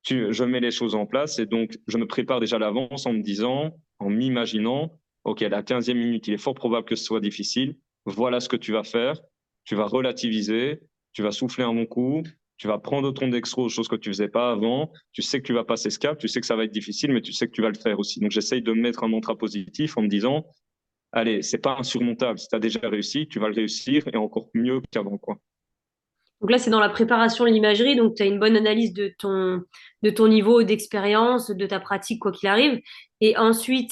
Je mets les choses en place et donc je me prépare déjà à l'avance en me disant, en m'imaginant, OK, à la 15e minute, il est fort probable que ce soit difficile. Voilà ce que tu vas faire. Tu vas relativiser, tu vas souffler un bon coup, tu vas prendre ton dextro, chose que tu faisais pas avant. Tu sais que tu vas passer ce cap, tu sais que ça va être difficile, mais tu sais que tu vas le faire aussi. Donc j'essaye de mettre un mantra positif en me disant, allez, c'est pas insurmontable. Si tu as déjà réussi, tu vas le réussir et encore mieux qu'avant, quoi. Donc là, c'est dans la préparation de l'imagerie, donc tu as une bonne analyse de ton niveau d'expérience, de ta pratique, quoi qu'il arrive. Et ensuite,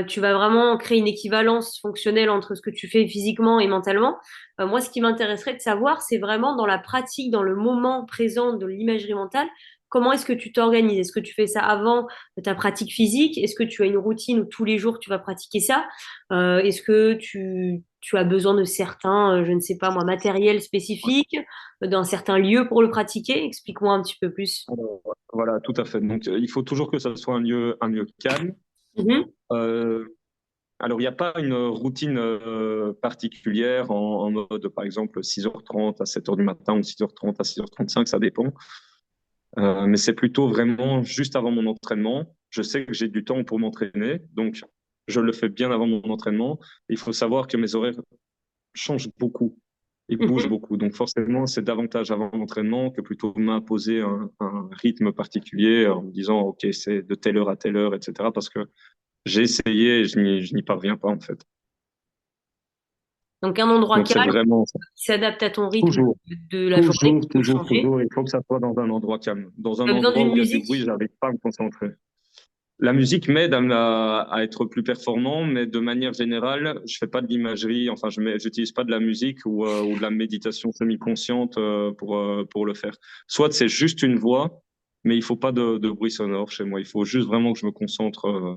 tu vas vraiment créer une équivalence fonctionnelle entre ce que tu fais physiquement et mentalement. Moi, ce qui m'intéresserait de savoir, c'est vraiment dans la pratique, dans le moment présent de l'imagerie mentale, comment est-ce que tu t'organises? Est-ce que tu fais ça avant ta pratique physique? Est-ce que tu as une routine où tous les jours tu vas pratiquer ça? Est-ce que tu as besoin de certains, je ne sais pas moi, matériels spécifiques? Dans certains lieux pour le pratiquer? Explique-moi un petit peu plus. Alors, voilà, tout à fait. Donc, il faut toujours que ça soit un lieu calme. Mhm. Euh, alors, il n'y a pas une routine particulière en mode, par exemple, 6h30 à 7h du matin ou 6h30 à 6h35, ça dépend. Mais c'est plutôt vraiment juste avant mon entraînement. Je sais que j'ai du temps pour m'entraîner, donc je le fais bien avant mon entraînement. Il faut savoir que mes horaires changent beaucoup. Ils bougent Mhm. beaucoup. Donc forcément, c'est davantage avant l'entraînement que plutôt m'imposer un rythme particulier en me disant, OK, c'est de telle heure à telle heure, etc. Parce que j'ai essayé et je n'y parviens pas en fait. Donc un endroit Donc c'est calme vraiment ça. qui s'adapte à ton rythme Toujours, de la journée, toujours, qui peut toujours, changer. toujours. Il faut que ça soit dans un endroit calme. Dans Tu un as besoin endroit d'une où il y a du bruit, musique? j'arrive pas à me concentrer. La musique m'aide à être plus performant, mais de manière générale, je fais pas de l'imagerie, enfin, j'utilise pas de la musique ou de la méditation semi-consciente pour le faire. Soit c'est juste une voix, mais il faut pas de bruit sonore chez moi. Il faut juste vraiment que je me concentre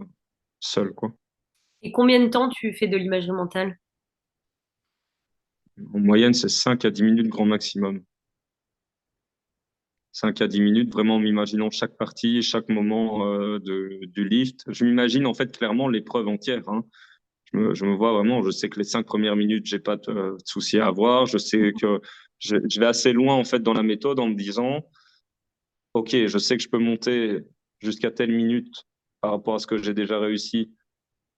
seul, quoi. Et combien de temps tu fais de l'imagerie mentale? En moyenne, c'est 5 à 10 minutes grand maximum. 5 à 10 minutes, vraiment en m'imaginant chaque partie, chaque moment du lift. Je m'imagine en fait clairement l'épreuve entière, hein. Je me vois vraiment, je sais que les 5 premières minutes, j'ai pas de soucis à avoir. Je sais que je vais assez loin en fait dans la méthode en me disant, OK, je sais que je peux monter jusqu'à telle minute par rapport à ce que j'ai déjà réussi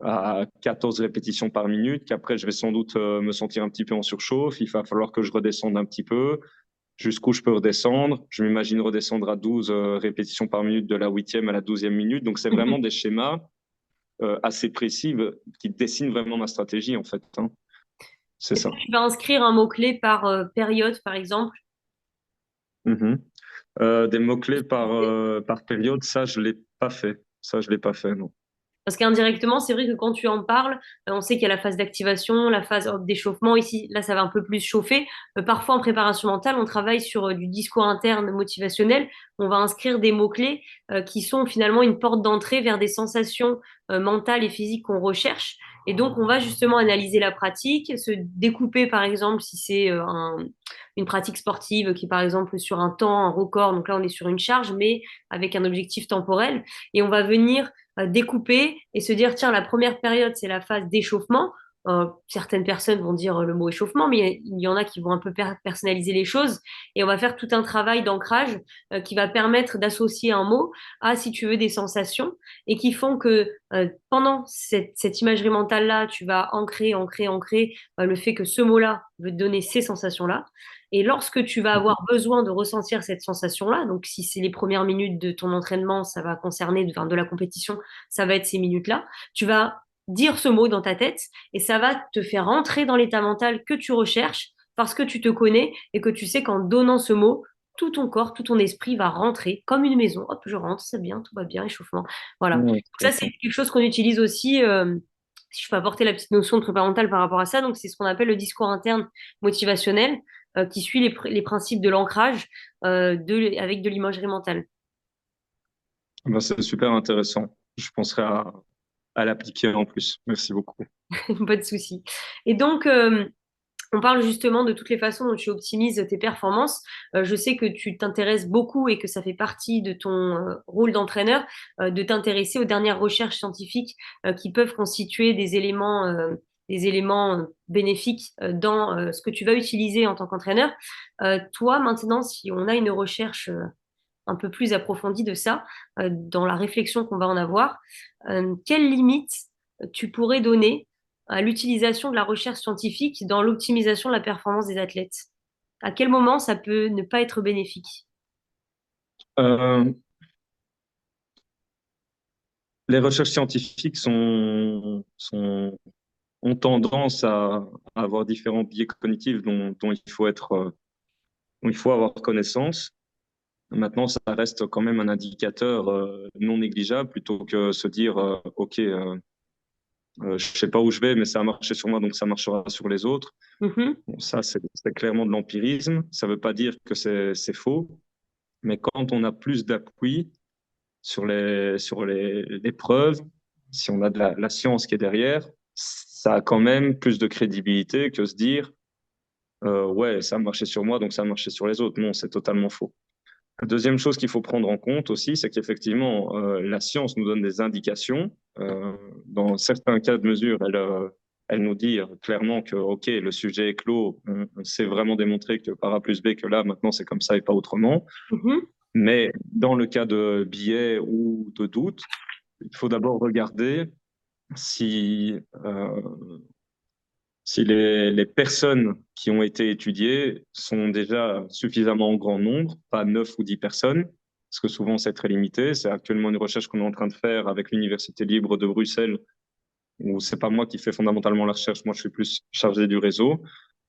à 14 répétitions par minute, qu'après je vais sans doute me sentir un petit peu en surchauffe. Il va falloir que je redescende un petit peu. Jusqu'où je peux redescendre. Je m'imagine redescendre à 12 répétitions par minute de la 8e à la 12e minute. Donc c'est Mhm. vraiment des schémas assez précis qui dessinent vraiment ma stratégie en fait, hein. C'est Est-ce ça. que tu vas inscrire un mot-clé par période, par exemple? Mhm. Des mots-clés par période, ça, je l'ai pas fait. Ça, je l'ai pas fait, non. Parce qu'indirectement, c'est vrai que quand tu en parles, on sait qu'il y a la phase d'activation, la phase d'échauffement. Ici, là, ça va un peu plus chauffer. Parfois, en préparation mentale, on travaille sur du discours interne motivationnel. On va inscrire des mots-clés qui sont finalement une porte d'entrée vers des sensations mentales et physiques qu'on recherche. Et donc, on va justement analyser la pratique, se découper, par exemple, si c'est une pratique sportive qui est, par exemple, sur un temps, un record. Donc là, on est sur une charge, mais avec un objectif temporel. Et on va venir découper et se dire, tiens, la première période, c'est la phase d'échauffement. Certaines personnes vont dire le mot échauffement, mais il y en a qui vont un peu personnaliser les choses. Et on va faire tout un travail d'ancrage qui va permettre d'associer un mot à, si tu veux, des sensations et qui font que pendant cette imagerie mentale-là, tu vas ancrer le fait que ce mot-là veut te donner ces sensations-là. Et lorsque tu vas avoir besoin de ressentir cette sensation-là, donc si c'est les premières minutes de ton entraînement, ça va concerner de la compétition, ça va être ces minutes-là, tu vas dire ce mot dans ta tête et ça va te faire rentrer dans l'état mental que tu recherches parce que tu te connais et que tu sais qu'en donnant ce mot, tout ton corps, tout ton esprit va rentrer comme une maison. Hop, je rentre, c'est bien, tout va bien, échauffement. Voilà. Ouais, Donc ça, c'est quelque chose qu'on utilise aussi. Si je peux apporter la petite notion de prépa mentale par rapport à ça, donc c'est ce qu'on appelle le discours interne motivationnel qui suit les principes de l'ancrage avec de l'imagerie mentale. ben, c'est super intéressant. Je penserai à l'appliquer en plus. Merci beaucoup. Pas de souci. Et donc, on parle justement de toutes les façons dont tu optimises tes performances. Je sais que tu t'intéresses beaucoup et que ça fait partie de ton rôle d'entraîneur de t'intéresser aux dernières recherches scientifiques qui peuvent constituer des éléments des éléments bénéfiques dans ce que tu vas utiliser en tant qu'entraîneur. Toi, maintenant, si on a une recherche un peu plus approfondie de ça, dans la réflexion qu'on va en avoir, quelles limites tu pourrais donner à l'utilisation de la recherche scientifique dans l'optimisation de la performance des athlètes? À quel moment ça peut ne pas être bénéfique? Euh, les recherches scientifiques ont tendance à avoir différents biais cognitifs dont dont il faut avoir connaissance. Maintenant, ça reste quand même un indicateur non négligeable plutôt que se dire, OK, je sais pas où je vais, mais ça a marché sur moi, donc ça marchera sur les autres. Mhm, Bon, ça, c'est clairement de l'empirisme. Ça ne veut pas dire que c'est faux, mais quand on a plus d'appui sur les preuves, si on a de la science qui est derrière, ça a quand même plus de crédibilité que se dire, ouais, ça a marché sur moi, donc ça a marché sur les autres. Non, c'est totalement faux. La deuxième chose qu'il faut prendre en compte aussi, c'est qu'effectivement, la science nous donne des indications. Dans certains cas de mesure, elle nous dit clairement que, OK, le sujet est clos. On sait vraiment démontrer que par A plus B, que là, maintenant, c'est comme ça et pas autrement. mhm, Mais dans le cas de biais ou de doute, il faut d'abord regarder si, si les personnes qui ont été étudiées sont déjà suffisamment en grand nombre, pas 9 ou 10 personnes, parce que souvent c'est très limité. C'est actuellement une recherche qu'on est en train de faire avec l'Université libre de Bruxelles, où c'est pas moi qui fais fondamentalement la recherche, moi je suis plus chargé du réseau.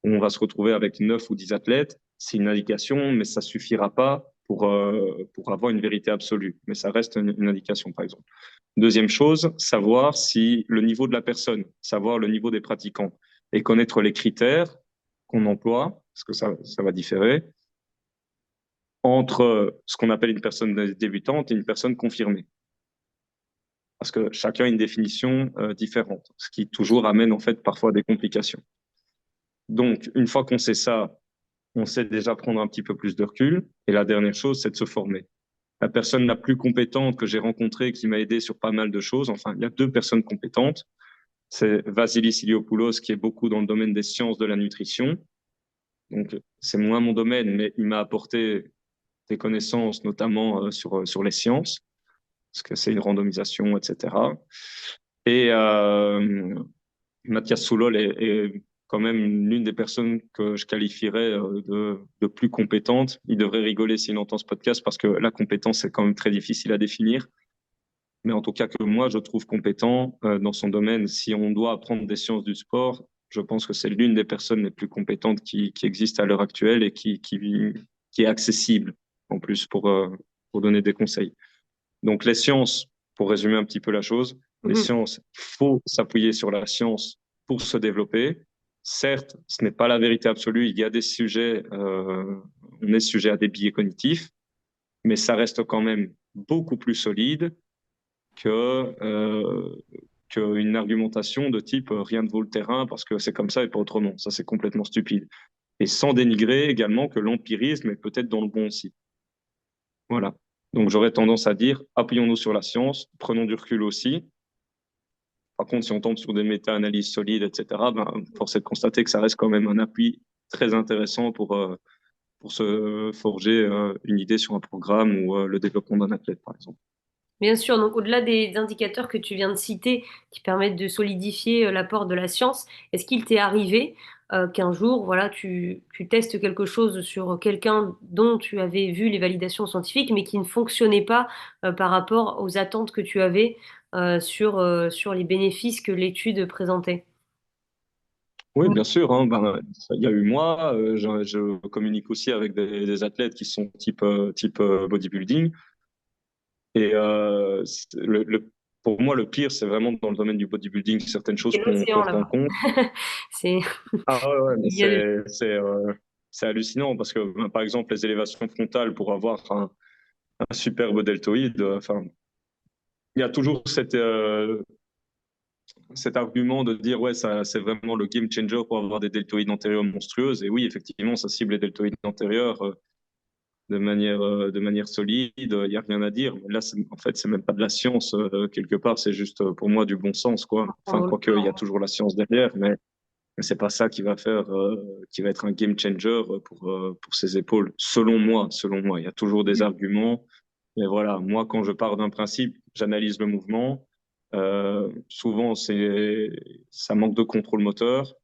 On va se retrouver avec 9 ou 10 athlètes. C'est une indication, mais ça suffira pas pour avoir une vérité absolue. Mais ça reste une indication, par exemple. Deuxième chose, savoir si le niveau de la personne, savoir le niveau des pratiquants et connaître les critères qu'on emploie, parce que ça va différer, entre ce qu'on appelle une personne débutante et une personne confirmée. Parce que chacun a une définition différente, ce qui toujours amène en fait parfois des complications. Donc, une fois qu'on sait ça, on sait déjà prendre un petit peu plus de recul. Et la dernière chose, c'est de se former. La personne la plus compétente que j'ai rencontrée, qui m'a aidé sur pas mal de choses, enfin, il y a deux personnes compétentes. C'est Vasilis Iliopoulos, qui est beaucoup dans le domaine des sciences de la nutrition. Donc, c'est moins mon domaine, mais il m'a apporté des connaissances, notamment sur les sciences, parce que c'est une randomisation, etc. Et Mathias Soulol est quand même l'une des personnes que je qualifierais de plus compétente. Il devrait rigoler s'il entend ce podcast parce que la compétence, c'est quand même très difficile à définir. Mais en tout cas, que moi, je trouve compétent dans son domaine. Si on doit apprendre des sciences du sport, je pense que c'est l'une des personnes les plus compétentes qui existent à l'heure actuelle et qui est accessible en plus pour donner des conseils. Donc, les sciences, pour résumer un petit peu la chose, les mhm. sciences, faut s'appuyer sur la science pour se développer. Certes, ce n'est pas la vérité absolue. Il y a des sujets, on est sujet à des biais cognitifs, mais ça reste quand même beaucoup plus solide que qu'une argumentation de type rien ne vaut le terrain parce que c'est comme ça et pas autrement. Ça, c'est complètement stupide. Et sans dénigrer également que l'empirisme est peut-être dans le bon aussi. Voilà. Donc j'aurais tendance à dire, appuyons-nous sur la science, prenons du recul aussi. Par contre, si on tombe sur des méta-analyses solides, etc., ben, force est de constater que ça reste quand même un appui très intéressant pour se forger une idée sur un programme ou le développement d'un athlète, par exemple. Bien sûr, donc au-delà des indicateurs que tu viens de citer qui permettent de solidifier l'apport de la science, est-ce qu'il t'est arrivé qu'un jour, voilà, tu testes quelque chose sur quelqu'un dont tu avais vu les validations scientifiques, mais qui ne fonctionnait pas par rapport aux attentes que tu avais sur les bénéfices que l'étude présentait? Oui, bien sûr. Hein, ben, il y a eu moi. Je communique aussi avec des athlètes qui sont type bodybuilding. Et pour moi, le pire, c'est vraiment dans le domaine du bodybuilding, certaines choses C'est l'océan qu'on là-bas. rencontre. C'est, Ah ouais, ouais, mais il y a- c'est hallucinant parce que, ben, par exemple, les élévations frontales pour avoir un superbe deltoïde, enfin, il y a toujours cet argument de dire, ouais, ça, c'est vraiment le game changer pour avoir des deltoïdes antérieurs monstrueuses. Et oui, effectivement, ça cible les deltoïdes antérieurs. de manière solide, il n'y a rien à dire. Mais là, en fait, c'est même pas de la science, quelque part, c'est juste pour moi du bon sens, quoi. Enfin, quoique, il y a toujours la science derrière, mais c'est pas ça qui va faire, qui va être un game changer pour ses épaules, selon moi, selon moi. Il y a toujours des arguments, mais voilà, moi, quand je pars d'un principe, j'analyse le mouvement. Souvent, ça manque de contrôle moteur.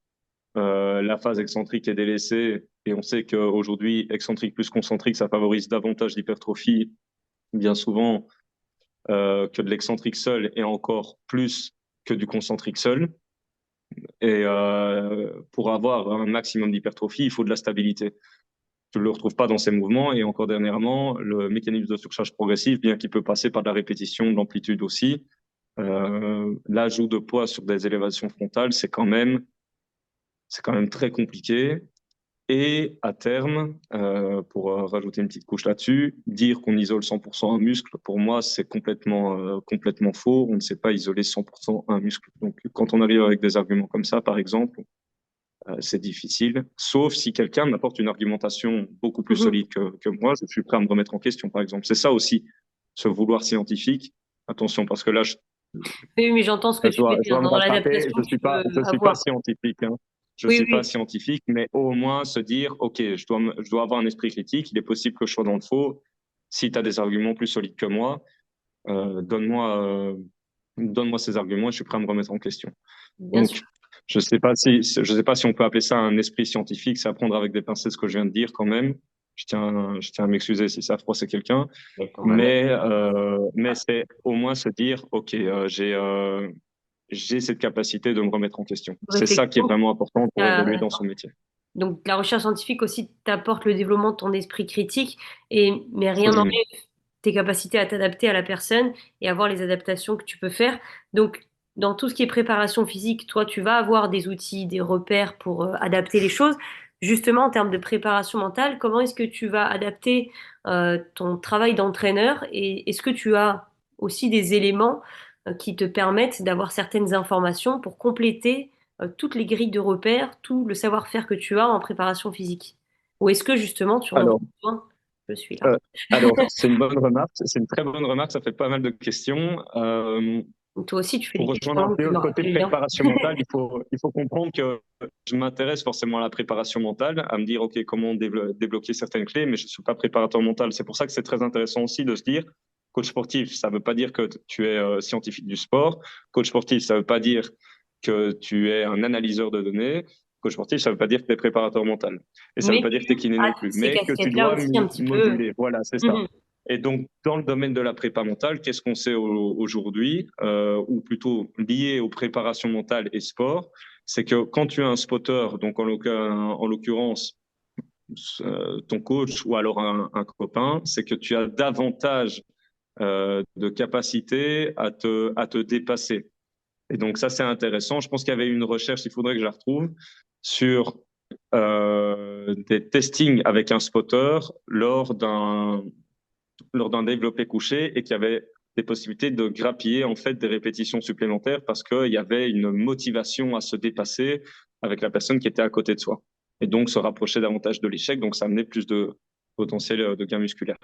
La phase excentrique est délaissée et on sait qu'aujourd'hui, excentrique plus concentrique, ça favorise davantage l'hypertrophie, bien souvent, que de l'excentrique seul et encore plus que du concentrique seul. Et pour avoir un maximum d'hypertrophie, il faut de la stabilité. Tu ne le retrouves pas dans ces mouvements. Et encore dernièrement, le mécanisme de surcharge progressive, bien qu'il peut passer par de la répétition, de l'amplitude aussi, l'ajout de poids sur des élévations frontales, c'est quand même très compliqué. Et à terme, pour rajouter une petite couche là-dessus, dire qu'on isole 100% un muscle, pour moi, c'est complètement faux. On ne sait pas isoler 100% un muscle. Donc, quand on arrive avec des arguments comme ça, par exemple, c'est difficile. Sauf si quelqu'un m'apporte une argumentation beaucoup plus solide que moi, je suis prêt à me remettre en question, par exemple. C'est ça aussi, ce vouloir scientifique. Attention, parce que là, Oui, mais j'entends ce que tu veux je dire. dois me Dans rattraper. l'adaptation que tu veux Je suis pas avoir. scientifique, hein. Je Oui, suis pas oui. scientifique, mais au moins se dire, OK, je dois avoir un esprit critique. Il est possible que je sois dans le faux. Si tu as des arguments plus solides que moi, donne-moi ces arguments et je suis prêt à me remettre en question. Bien sûr. Donc, je sais pas si on peut appeler ça un esprit scientifique. C'est à prendre avec des pincettes ce que je viens de dire quand même. Je tiens à m'excuser si ça froisse quelqu'un. Mais c'est au moins se dire, OK, j'ai cette capacité de me remettre en question. C'est ça qui est Réflexion. vraiment important pour évoluer dans son métier. Donc, la recherche scientifique aussi t'apporte le développement de ton esprit critique, mais rien Absolument. n'enlève tes capacités à t'adapter à la personne et à voir les adaptations que tu peux faire. Donc, dans tout ce qui est préparation physique, toi, tu vas avoir des outils, des repères pour adapter les choses. Justement, en termes de préparation mentale, comment est-ce que tu vas adapter ton travail d'entraîneur et est-ce que tu as aussi des éléments qui te permettent d'avoir certaines informations pour compléter toutes les grilles de repères, tout le savoir-faire que tu as en préparation physique? Ou est-ce que justement tu en aurais Alors, besoin? Je suis là. euh, c'est une bonne remarque. C'est une très bonne remarque. Ça fait pas mal de questions. Toi aussi, tu fais des Pour questions rejoindre un longues, peu je le me côté rappelle bien. préparation mentale, il faut comprendre que je m'intéresse forcément à la préparation mentale, à me dire, OK, comment débloquer certaines clés, mais je ne suis pas préparateur mental. C'est pour ça que c'est très intéressant aussi de se dire, coach sportif, ça ne veut pas dire que tu es scientifique du sport. Coach sportif, ça ne veut pas dire que tu es un analyseur de données. Coach sportif, ça ne veut pas dire que tu es préparateur mental. Et ça ne veut Mais pas dire que tu es kiné à non toutes plus, ces mais que tu casquettes-là dois aussi un petit peu. moduler. Voilà, c'est ça. Mhm. Et donc, dans le domaine de la prépa mentale, qu'est-ce qu'on sait aujourd'hui, ou plutôt lié aux préparations mentales et sport, c'est que quand tu as un spotter, donc en l'occurrence ton coach ou alors un copain, c'est que tu as davantage de capacité à te dépasser. Et donc ça, c'est intéressant. Je pense qu'il y avait une recherche, il faudrait que je la retrouve, sur des testings avec un spotter lors d'un développé couché et qu'il y avait des possibilités de grappiller en fait des répétitions supplémentaires parce qu'il y avait une motivation à se dépasser avec la personne qui était à côté de soi et donc se rapprocher davantage de l'échec, donc ça amenait plus de potentiel de gain musculaire.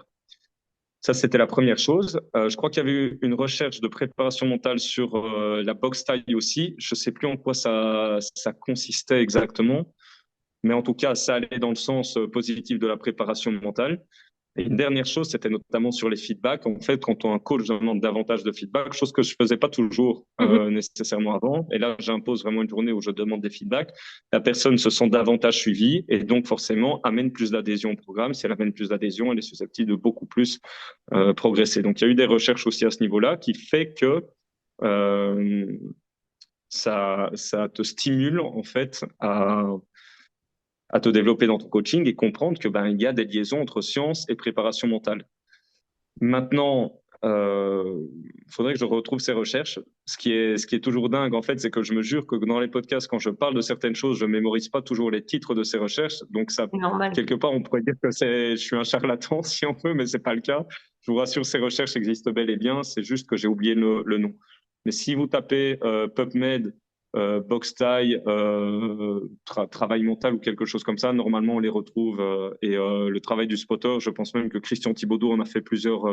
Ça, c'était la première chose. Je crois qu'il y avait eu une recherche de préparation mentale sur la boxe taille aussi. Je ne sais plus en quoi ça consistait exactement, mais en tout cas, ça allait dans le sens positif de la préparation mentale. Et une dernière chose, c'était notamment sur les feedbacks. En fait, quand un coach demande davantage de feedback, chose que je faisais pas toujours Mhm. nécessairement avant, et là, j'impose vraiment une journée où je demande des feedbacks, la personne se sent davantage suivie et donc forcément amène plus d'adhésion au programme. Si elle amène plus d'adhésion, elle est susceptible de beaucoup plus progresser. Donc, il y a eu des recherches aussi à ce niveau-là qui fait que euh, ça te stimule en fait à te développer dans ton coaching et comprendre que il y a des liaisons entre science et préparation mentale. Maintenant, il faudrait que je retrouve ces recherches. Ce qui est toujours dingue, en fait, c'est que je me jure que dans les podcasts, quand je parle de certaines choses, je ne mémorise pas toujours les titres de ces recherches. Donc, ça, C'est normal. quelque part, on pourrait dire que je suis un charlatan, si on peut, mais ce n'est pas le cas. Je vous rassure, ces recherches existent bel et bien. C'est juste que j'ai oublié le nom. Mais si vous tapez PubMed boxe taille, travail mental ou quelque chose comme ça, normalement on les retrouve. Et le travail du spotter, je pense même que Christian Thibaudeau en a fait plusieurs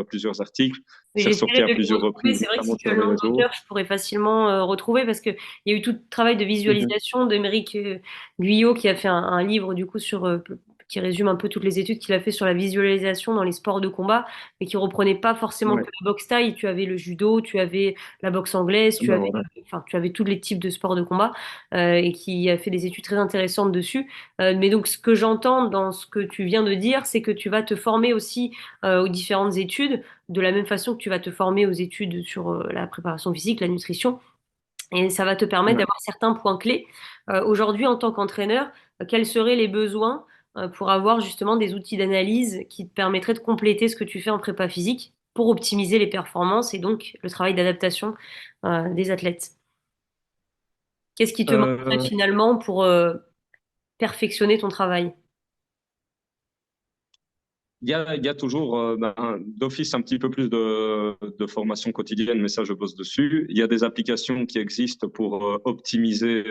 articles. Mais C'est ressorti j'essaierai à de les plusieurs retrouver. reprises, C'est vrai que si notamment tu as sur le les nom de réseaux. l'auteur, je pourrais facilement retrouver parce qu'il y a eu tout le travail de Mhm. visualisation d'Émeric Guyot qui a fait un livre du coup qui résume un peu toutes les études qu'il a fait sur la visualisation dans les sports de combat, mais qui reprenait pas forcément que Ouais, la boxe thaï. Tu avais le judo, tu avais la boxe anglaise, ben voilà. enfin, tu avais tous les types de sports de combat et qui a fait des études très intéressantes dessus. Mais donc, ce que j'entends dans ce que tu viens de dire, c'est que tu vas te former aussi aux différentes études de la même façon que tu vas te former aux études sur la préparation physique, la nutrition, et ça va te permettre Ouais. d'avoir certains points clés. Aujourd'hui, en tant qu'entraîneur, quels seraient les besoins pour avoir justement des outils d'analyse qui te permettraient de compléter ce que tu fais en prépa physique pour optimiser les performances et donc le travail d'adaptation des athlètes? Qu'est-ce qui te manquerait Euh, finalement pour perfectionner ton travail? il y a toujours d'office un petit peu plus de formation quotidienne, mais ça, je bosse dessus. Il y a des applications qui existent pour optimiser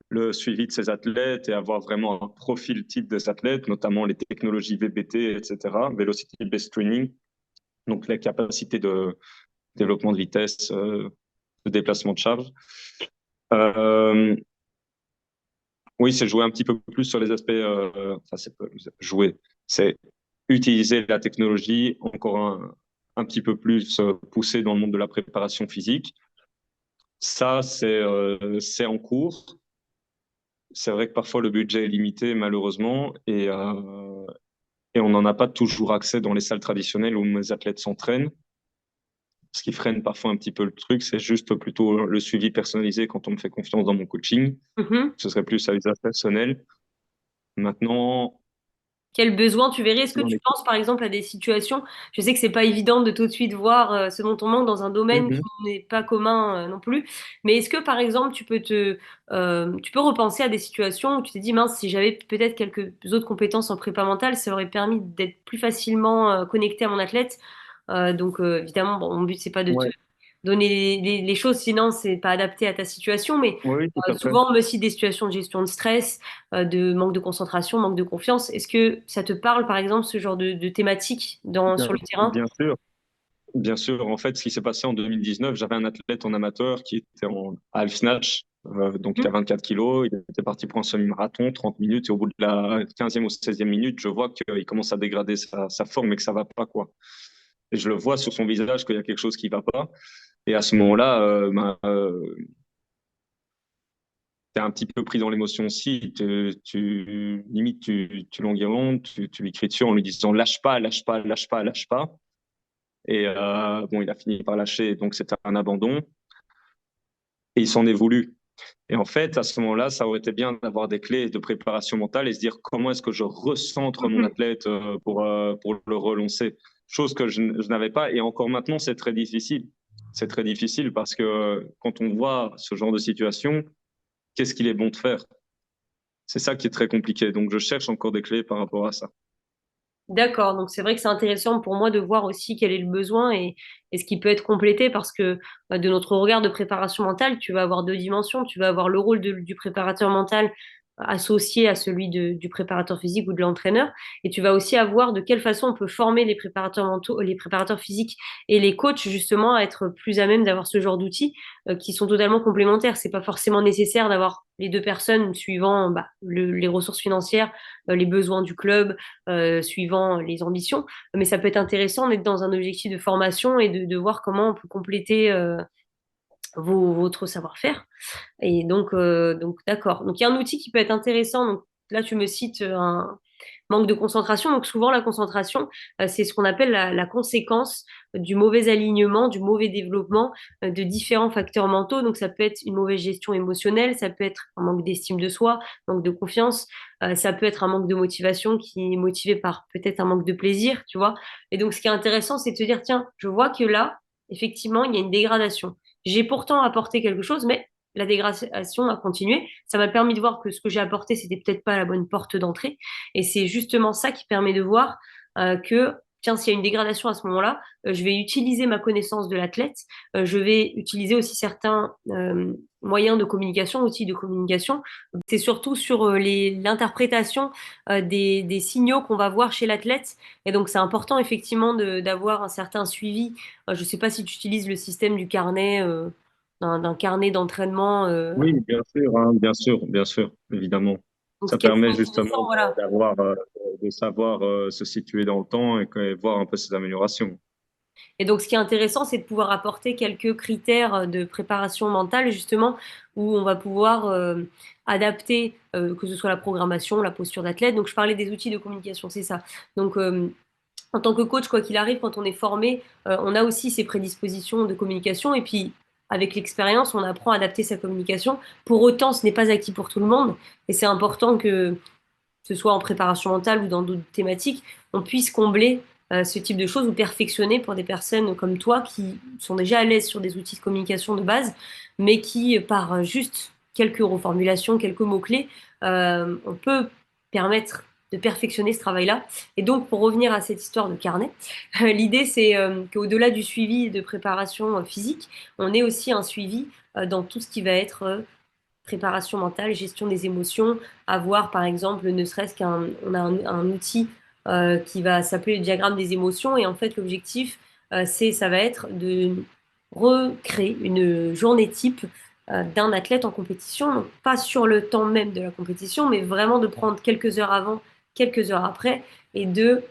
le suivi de ces athlètes et avoir vraiment un profil type des athlètes, notamment les technologies VBT, etc., Velocity Based Training, donc les capacités de développement de vitesse, de déplacement de charge. Euh, oui, c'est jouer un petit peu plus sur les aspects, enfin, c'est pas jouer, c'est utiliser la technologie encore un petit peu plus poussée dans le monde de la préparation physique. Ça, c'est en cours. C'est vrai que parfois le budget est limité, malheureusement, et on n'en a pas toujours accès dans les salles traditionnelles où mes athlètes s'entraînent. Ce qui freine parfois un petit peu le truc, c'est juste plutôt le suivi personnalisé quand on me fait confiance dans mon coaching. Mhm. Ce serait plus à usage personnel. Maintenant, Quel besoin tu verrais? Est-ce que dans tu les... penses par exemple à des situations, je sais que c'est pas évident de tout de suite voir ce dont on manque dans un domaine qui Mhm. n'est pas commun non plus, mais est-ce que par exemple tu peux repenser à des situations où tu t'es dit mince, si j'avais peut-être quelques autres compétences en prépa mentale, ça aurait permis d'être plus facilement connecté à mon athlète. Donc évidemment, bon, mon but c'est pas de te Ouais. donner les choses, sinon c'est pas adapté à ta situation, mais Oui, oui, tout à fait. souvent, mais aussi des situations de gestion de stress, de manque de concentration, manque de confiance. Est-ce que ça te parle, par exemple, ce genre de thématique Bien, sur le terrain? bien sûr. Bien sûr. En fait, ce qui s'est passé en 2019, j'avais un athlète en amateur qui était en half snatch, donc il a Mhm. 24 kilos. Il était parti pour un semi-marathon, 30 minutes. Et au bout de la 15e ou 16e minute, je vois qu'il commence à dégrader sa forme et que ça va pas, quoi. Et je le vois sur son visage qu'il y a quelque chose qui va pas. Et à ce moment-là, t'es un petit peu pris dans l'émotion aussi. Limite, tu l'enguirlandes, tu lui cries dessus en lui disant lâche pas, lâche pas, lâche pas, lâche pas. Et bon, il a fini par lâcher, donc c'était un abandon. Et il s'en est voulu. Et en fait, à ce moment-là, ça aurait été bien d'avoir des clés de préparation mentale et se dire comment est-ce que je recentre mon Mhm. athlète pour le relancer. Chose que je n'avais pas. Et encore maintenant, c'est très difficile. C'est très difficile parce que quand on voit ce genre de situation, qu'est-ce qu'il est bon de faire? C'est ça qui est très compliqué. Donc, je cherche encore des clés par rapport à ça. D'accord, donc c'est vrai que c'est intéressant pour moi de voir aussi quel est le besoin et ce qui peut être complété parce que de notre regard de préparation mentale, tu vas avoir deux dimensions. Tu vas avoir le rôle du préparateur mental associé à celui du préparateur physique ou de l'entraîneur et tu vas aussi avoir de quelle façon on peut former les préparateurs mentaux, les préparateurs physiques et les coachs justement à être plus à même d'avoir ce genre d'outils qui sont totalement complémentaires. C'est pas forcément nécessaire d'avoir les deux personnes suivant les ressources financières, les besoins du club suivant les ambitions. Mais ça peut être intéressant d'être dans un objectif de formation et de voir comment on peut compléter votre savoir-faire. Et donc d'accord. Donc il y a un outil qui peut être intéressant. Donc là, tu me cites un manque de concentration. Donc souvent, la concentration, c'est ce qu'on appelle la conséquence du mauvais alignement, du mauvais développement de différents facteurs mentaux. Donc ça peut être une mauvaise gestion émotionnelle, ça peut être un manque d'estime de soi, manque de confiance, ça peut être un manque de motivation qui est motivé par peut-être un manque de plaisir, tu vois. Et donc ce qui est intéressant, c'est de te dire, tiens, je vois que là, effectivement, il y a une dégradation. J'ai pourtant apporté quelque chose, mais la dégradation a continué. Ça m'a permis de voir que ce que j'ai apporté, c'était peut-être pas la bonne porte d'entrée. Et c'est justement ça qui permet de voir que tiens, s'il y a une dégradation à ce moment-là, je vais utiliser ma connaissance de l'athlète, je vais utiliser aussi certains moyens de communication, outils de communication. C'est surtout sur l'interprétation des signaux qu'on va voir chez l'athlète. Et donc, c'est important effectivement d'avoir un certain suivi. Je ne sais pas si tu utilises le système du carnet, d'un carnet d'entraînement. Oui, bien sûr, hein, bien sûr, bien sûr, évidemment. Donc, ce Ça qui est assez permet intéressant, justement voilà. d'avoir, de savoir se situer dans le temps et voir un peu ses améliorations. Et donc, ce qui est intéressant, c'est de pouvoir apporter quelques critères de préparation mentale, justement, où on va pouvoir adapter, que ce soit la programmation, la posture d'athlète. Donc, je parlais des outils de communication, c'est ça. Donc, en tant que coach, quoi qu'il arrive, quand on est formé, on a aussi ses prédispositions de communication. Et puis, avec l'expérience, on apprend à adapter sa communication. Pour autant, ce n'est pas acquis pour tout le monde. Et c'est important que ce soit en préparation mentale ou dans d'autres thématiques, on puisse combler ce type de choses ou perfectionner pour des personnes comme toi qui sont déjà à l'aise sur des outils de communication de base, mais qui, par juste quelques reformulations, quelques mots-clés, on peut permettre de perfectionner ce travail-là. Et donc, pour revenir à cette histoire de carnet, l'idée, c'est qu'au-delà du suivi de préparation physique, on ait aussi un suivi dans tout ce qui va être préparation mentale, gestion des émotions, avoir par exemple, ne serait-ce on a un outil qui va s'appeler le diagramme des émotions et en fait l'objectif ça va être de recréer une journée type d'un athlète en compétition, donc pas sur le temps même de la compétition, mais vraiment de prendre quelques heures avant, quelques heures après et de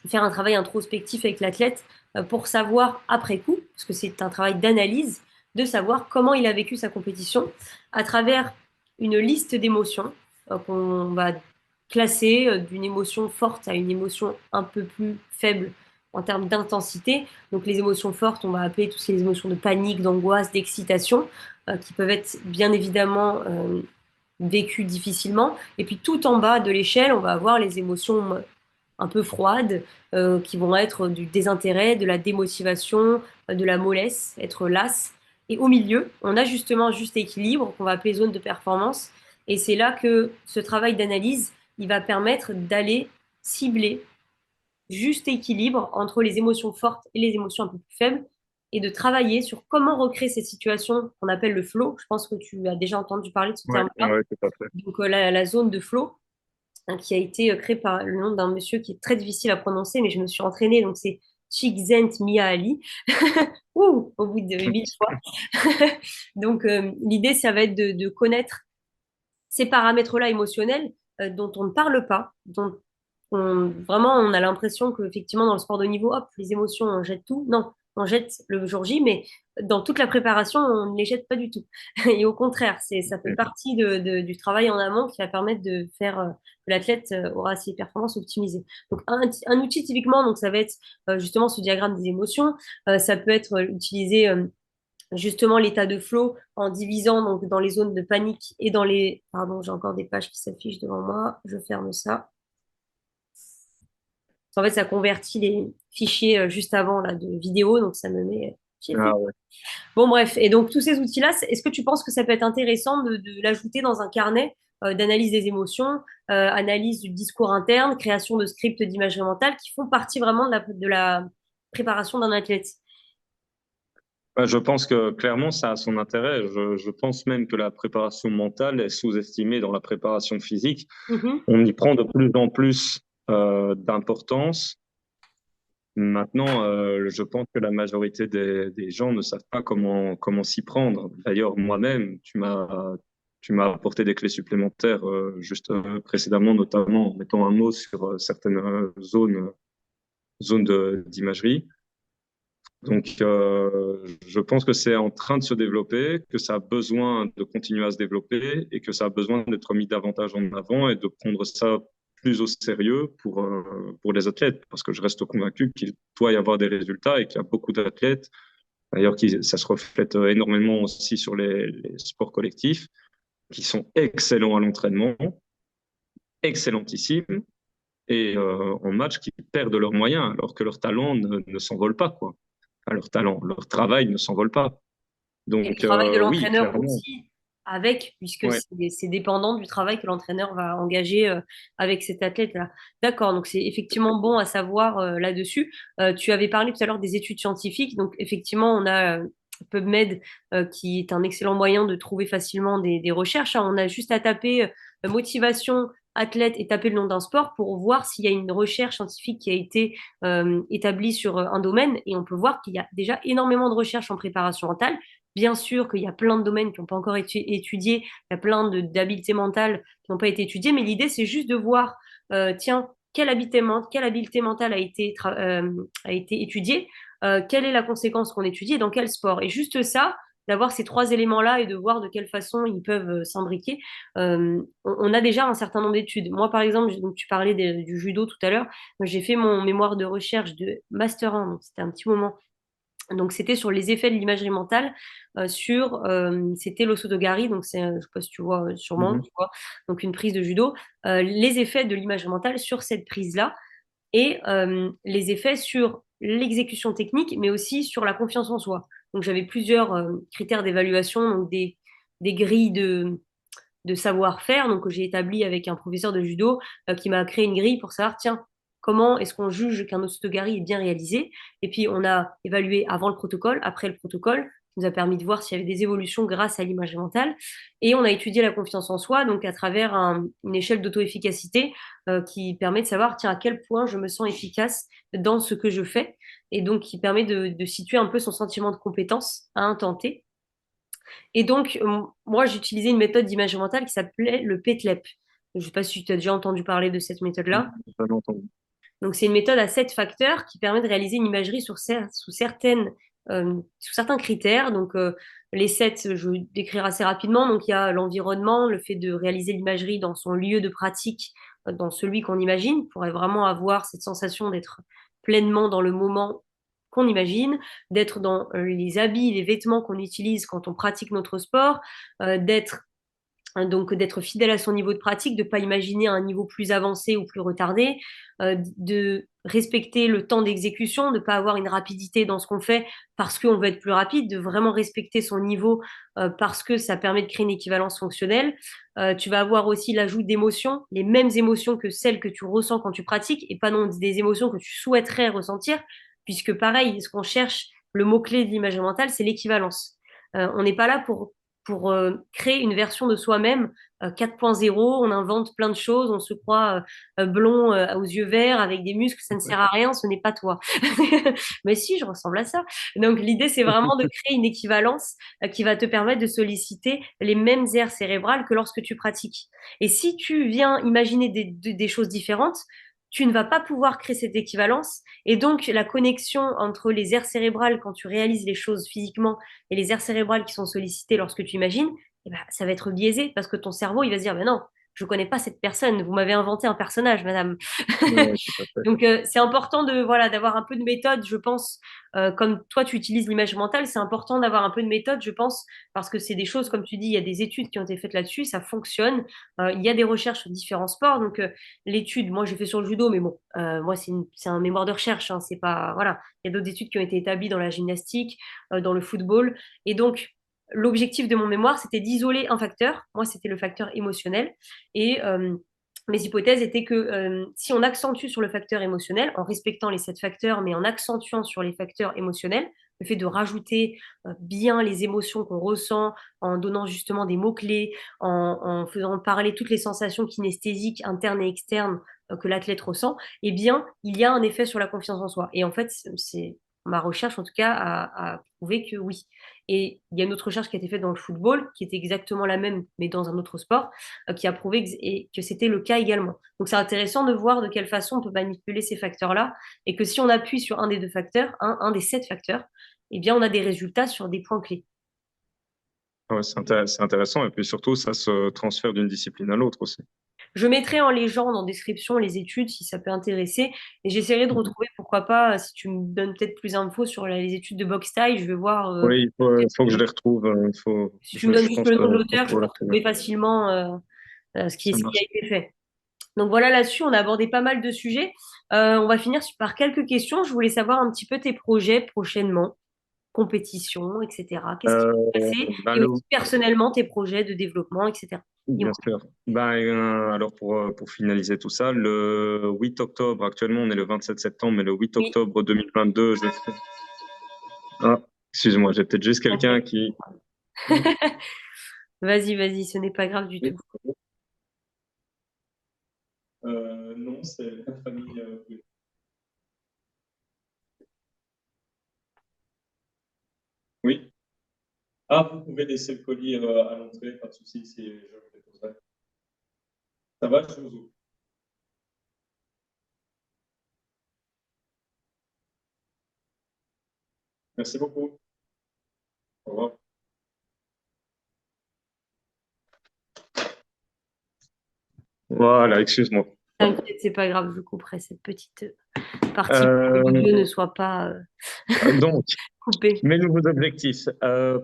faire un travail introspectif avec l'athlète pour savoir après coup, parce que c'est un travail d'analyse, de savoir comment il a vécu sa compétition à travers une liste d'émotions qu'on va classer d'une émotion forte à une émotion un peu plus faible en termes d'intensité. Donc les émotions fortes, on va appeler tout ce qui est les émotions de panique, d'angoisse, d'excitation, qui peuvent être bien évidemment vécues difficilement. Et puis tout en bas de l'échelle, on va avoir les émotions un peu froides, qui vont être du désintérêt, de la démotivation, de la mollesse, être lasse. Et au milieu, on a justement un juste équilibre qu'on va appeler zone de performance. Et c'est là que ce travail d'analyse, il va permettre d'aller cibler juste équilibre entre les émotions fortes et les émotions un peu plus faibles et de travailler sur comment recréer cette situation qu'on appelle le flow. Je pense que tu as déjà entendu parler de ce Ouais, terme-là. ouais, tout à fait. Donc la zone de flow, hein, qui a été créé par le nom d'un monsieur qui est très difficile à prononcer, mais je me suis entraînée, donc c'est Csikszentmihalyi. Ouh, au bout de 1000 fois. Donc l'idée, ça va être de connaître ces paramètres-là émotionnels dont on ne parle pas, dont vraiment on a l'impression qu'effectivement dans le sport de niveau, hop, les émotions, on jette tout. Non, on jette le jour J, mais dans toute la préparation, on ne les jette pas du tout. Et au contraire, ça fait partie du travail en amont qui va permettre de faire que l'athlète aura ses performances optimisées. Donc un outil typiquement, donc ça va être justement ce diagramme des émotions. Ça peut être utilisé justement l'état de flow en divisant donc dans les zones de panique et dans les... Pardon, j'ai encore des pages qui s'affichent devant moi. Je ferme ça. En fait, ça convertit les fichiers juste avant là, de vidéo, donc ça me met... J'ai fait. Ah ouais. Bon, bref. Et donc, tous ces outils-là, est-ce que tu penses que ça peut être intéressant de l'ajouter dans un carnet d'analyse des émotions, analyse du discours interne, création de scripts d'imagerie mentale qui font partie vraiment de la préparation d'un athlète? Bah, je pense que clairement, ça a son intérêt. Je pense même que la préparation mentale est sous-estimée dans la préparation physique. Mhm. On y prend de plus en plus d'importance. Maintenant, je pense que la majorité des gens ne savent pas comment s'y prendre. D'ailleurs, moi-même, tu m'as apporté des clés supplémentaires juste précédemment, notamment en mettant un mot sur certaines zones d'imagerie. Donc, je pense que c'est en train de se développer, que ça a besoin de continuer à se développer et que ça a besoin d'être mis davantage en avant et de prendre ça plus au sérieux pour les athlètes, parce que je reste convaincu qu'il doit y avoir des résultats et qu'il y a beaucoup d'athlètes, d'ailleurs, ça se reflète énormément aussi sur les sports collectifs, qui sont excellents à l'entraînement, excellentissimes, et en match qui perdent leurs moyens, alors que leur talent ne s'envole pas, quoi. Enfin, leur talent, leur travail ne s'envole pas. Et le Donc, travail de oui, l'entraîneur clairement. aussi avec, puisque Ouais. c'est dépendant du travail que l'entraîneur va engager avec cet athlète-là. D'accord, donc c'est effectivement bon à savoir là-dessus. Tu avais parlé tout à l'heure des études scientifiques, donc effectivement, on a PubMed qui est un excellent moyen de trouver facilement des recherches, hein. On a juste à taper motivation athlète et taper le nom d'un sport pour voir s'il y a une recherche scientifique qui a été établie sur un domaine, et on peut voir qu'il y a déjà énormément de recherches en préparation mentale. Bien sûr qu'il y a plein de domaines qui n'ont pas encore été étudiés, il y a plein d'habiletés mentales qui n'ont pas été étudiées, mais l'idée c'est juste de voir, tiens, quelle habileté mentale a été étudiée, quelle est la conséquence qu'on étudie et dans quel sport. Et juste ça, d'avoir ces trois éléments-là et de voir de quelle façon ils peuvent s'imbriquer, on a déjà un certain nombre d'études. Moi, par exemple, donc, tu parlais du judo tout à l'heure, j'ai fait mon mémoire de recherche de Master 1, donc c'était un petit moment. Donc, c'était sur les effets de l'imagerie mentale c'était l'osotogari, donc je ne sais pas si tu vois, sûrement, Mhm. tu vois, donc une prise de judo, les effets de l'imagerie mentale sur cette prise-là et les effets sur l'exécution technique, mais aussi sur la confiance en soi. Donc j'avais plusieurs critères d'évaluation, donc des grilles de savoir-faire, donc que j'ai établi avec un professeur de judo qui m'a créé une grille pour savoir, tiens, comment est-ce qu'on juge qu'un osotogari est bien réalisé. Et puis on a évalué avant le protocole, après le protocole, qui nous a permis de voir s'il y avait des évolutions grâce à l'image mentale. Et on a étudié la confiance en soi, donc à travers une échelle d'auto-efficacité qui permet de savoir, tiens, à quel point je me sens efficace dans ce que je fais, et donc qui permet de situer un peu son sentiment de compétence à un temps T. Et donc, moi, j'utilisais une méthode d'imagerie mentale qui s'appelait le PETLEP. Je ne sais pas si tu as déjà entendu parler de cette méthode-là. J'ai jamais entendu. Donc, c'est une méthode à 7 facteurs qui permet de réaliser une imagerie sous certains critères. Donc, les 7, je vais décrire assez rapidement. Donc, il y a l'environnement, le fait de réaliser l'imagerie dans son lieu de pratique, dans celui qu'on imagine, pour vraiment avoir cette sensation d'être pleinement dans le moment qu'on imagine, d'être dans les habits, les vêtements qu'on utilise quand on pratique notre sport, donc d'être fidèle à son niveau de pratique, de ne pas imaginer un niveau plus avancé ou plus retardé, de respecter le temps d'exécution, de ne pas avoir une rapidité dans ce qu'on fait parce qu'on veut être plus rapide, de vraiment respecter son niveau parce que ça permet de créer une équivalence fonctionnelle. Tu vas avoir aussi l'ajout d'émotions, les mêmes émotions que celles que tu ressens quand tu pratiques et pas non des émotions que tu souhaiterais ressentir, puisque pareil, ce qu'on cherche, le mot-clé de l'image mentale, c'est l'équivalence. On n'est pas là pour créer une version de soi-même 4.0. On invente plein de choses, on se croit blond aux yeux verts avec des muscles, ça ne sert à rien, ce n'est pas toi. Mais si, je ressemble à ça. Donc l'idée, c'est vraiment de créer une équivalence qui va te permettre de solliciter les mêmes aires cérébrales que lorsque tu pratiques. Et si tu viens imaginer des choses différentes, tu ne vas pas pouvoir créer cette équivalence. Et donc, la connexion entre les aires cérébrales quand tu réalises les choses physiquement et les aires cérébrales qui sont sollicitées lorsque tu imagines, eh ben, ça va être biaisé parce que ton cerveau, il va se dire, ben non, je ne connais pas cette personne, vous m'avez inventé un personnage, madame. Ouais, tout à fait. Donc, c'est important voilà, d'avoir un peu de méthode, je pense. Comme toi, tu utilises l'image mentale, c'est important d'avoir un peu de méthode, je pense, parce que c'est des choses, comme tu dis, il y a des études qui ont été faites là-dessus, ça fonctionne. Il y a des recherches sur différents sports. Donc, l'étude, moi, j'ai fait sur le judo, mais bon, moi, c'est un mémoire de recherche, hein, c'est pas, voilà. Il y a d'autres études qui ont été établies dans la gymnastique, dans le football. Et donc, l'objectif de mon mémoire, c'était d'isoler un facteur. Moi, c'était le facteur émotionnel. Et mes hypothèses étaient que si on accentue sur le facteur émotionnel, en respectant les 7 facteurs, mais en accentuant sur les facteurs émotionnels, le fait de rajouter bien les émotions qu'on ressent, en donnant justement des mots-clés, en faisant parler toutes les sensations kinesthésiques internes et externes que l'athlète ressent, eh bien, il y a un effet sur la confiance en soi. Et en fait, c'est ma recherche, en tout cas, a prouvé que oui. Et il y a une autre recherche qui a été faite dans le football, qui était exactement la même, mais dans un autre sport, qui a prouvé que c'était le cas également. Donc c'est intéressant de voir de quelle façon on peut manipuler ces facteurs-là, et que si on appuie sur un des 2 facteurs, un des 7 facteurs, eh bien on a des résultats sur des points clés. Ouais, c'est intéressant. Et puis surtout, ça se transfère d'une discipline à l'autre aussi. Je mettrai en légende, en description, les études si ça peut intéresser, et j'essaierai de Mhm. retrouver, pourquoi pas, si tu me donnes peut-être plus d'infos sur les études de boxe thaï, je vais voir. Oui, faut que je les retrouve. Si tu me donnes Je juste pense le nom de faut l'auteur, je pouvoir peux les retrouver. retrouver facilement Ça ce qui a marche. été fait. Donc voilà, là-dessus, on a abordé pas mal de sujets. On va finir par quelques questions. Je voulais savoir un petit peu tes projets prochainement. compétition, etc. Qu'est-ce qui Euh, s'est passé? ben, Et aussi personnellement, tes projets de développement, etc. bien Dis-moi. sûr. Alors pour finaliser tout ça, le 8 octobre, actuellement on est le 27 septembre, mais le 8 Oui, octobre 2022, j'ai fait... Ah, excuse-moi, j'ai peut-être juste quelqu'un t'inquiète. qui... Vas-y, vas-y, ce n'est pas grave du Oui. tout. Non, c'est la famille. Oui. Oui. Ah, vous pouvez laisser le colis à l'entrée, pas de souci, si je le déposerai. Ça va, je vous ouvre. Merci beaucoup. Au revoir. Voilà, excuse-moi. T'inquiète, c'est pas grave, je couperai cette petite partie pour que Euh, l'audio ne soit pas donc, coupée. mes nouveaux objectifs.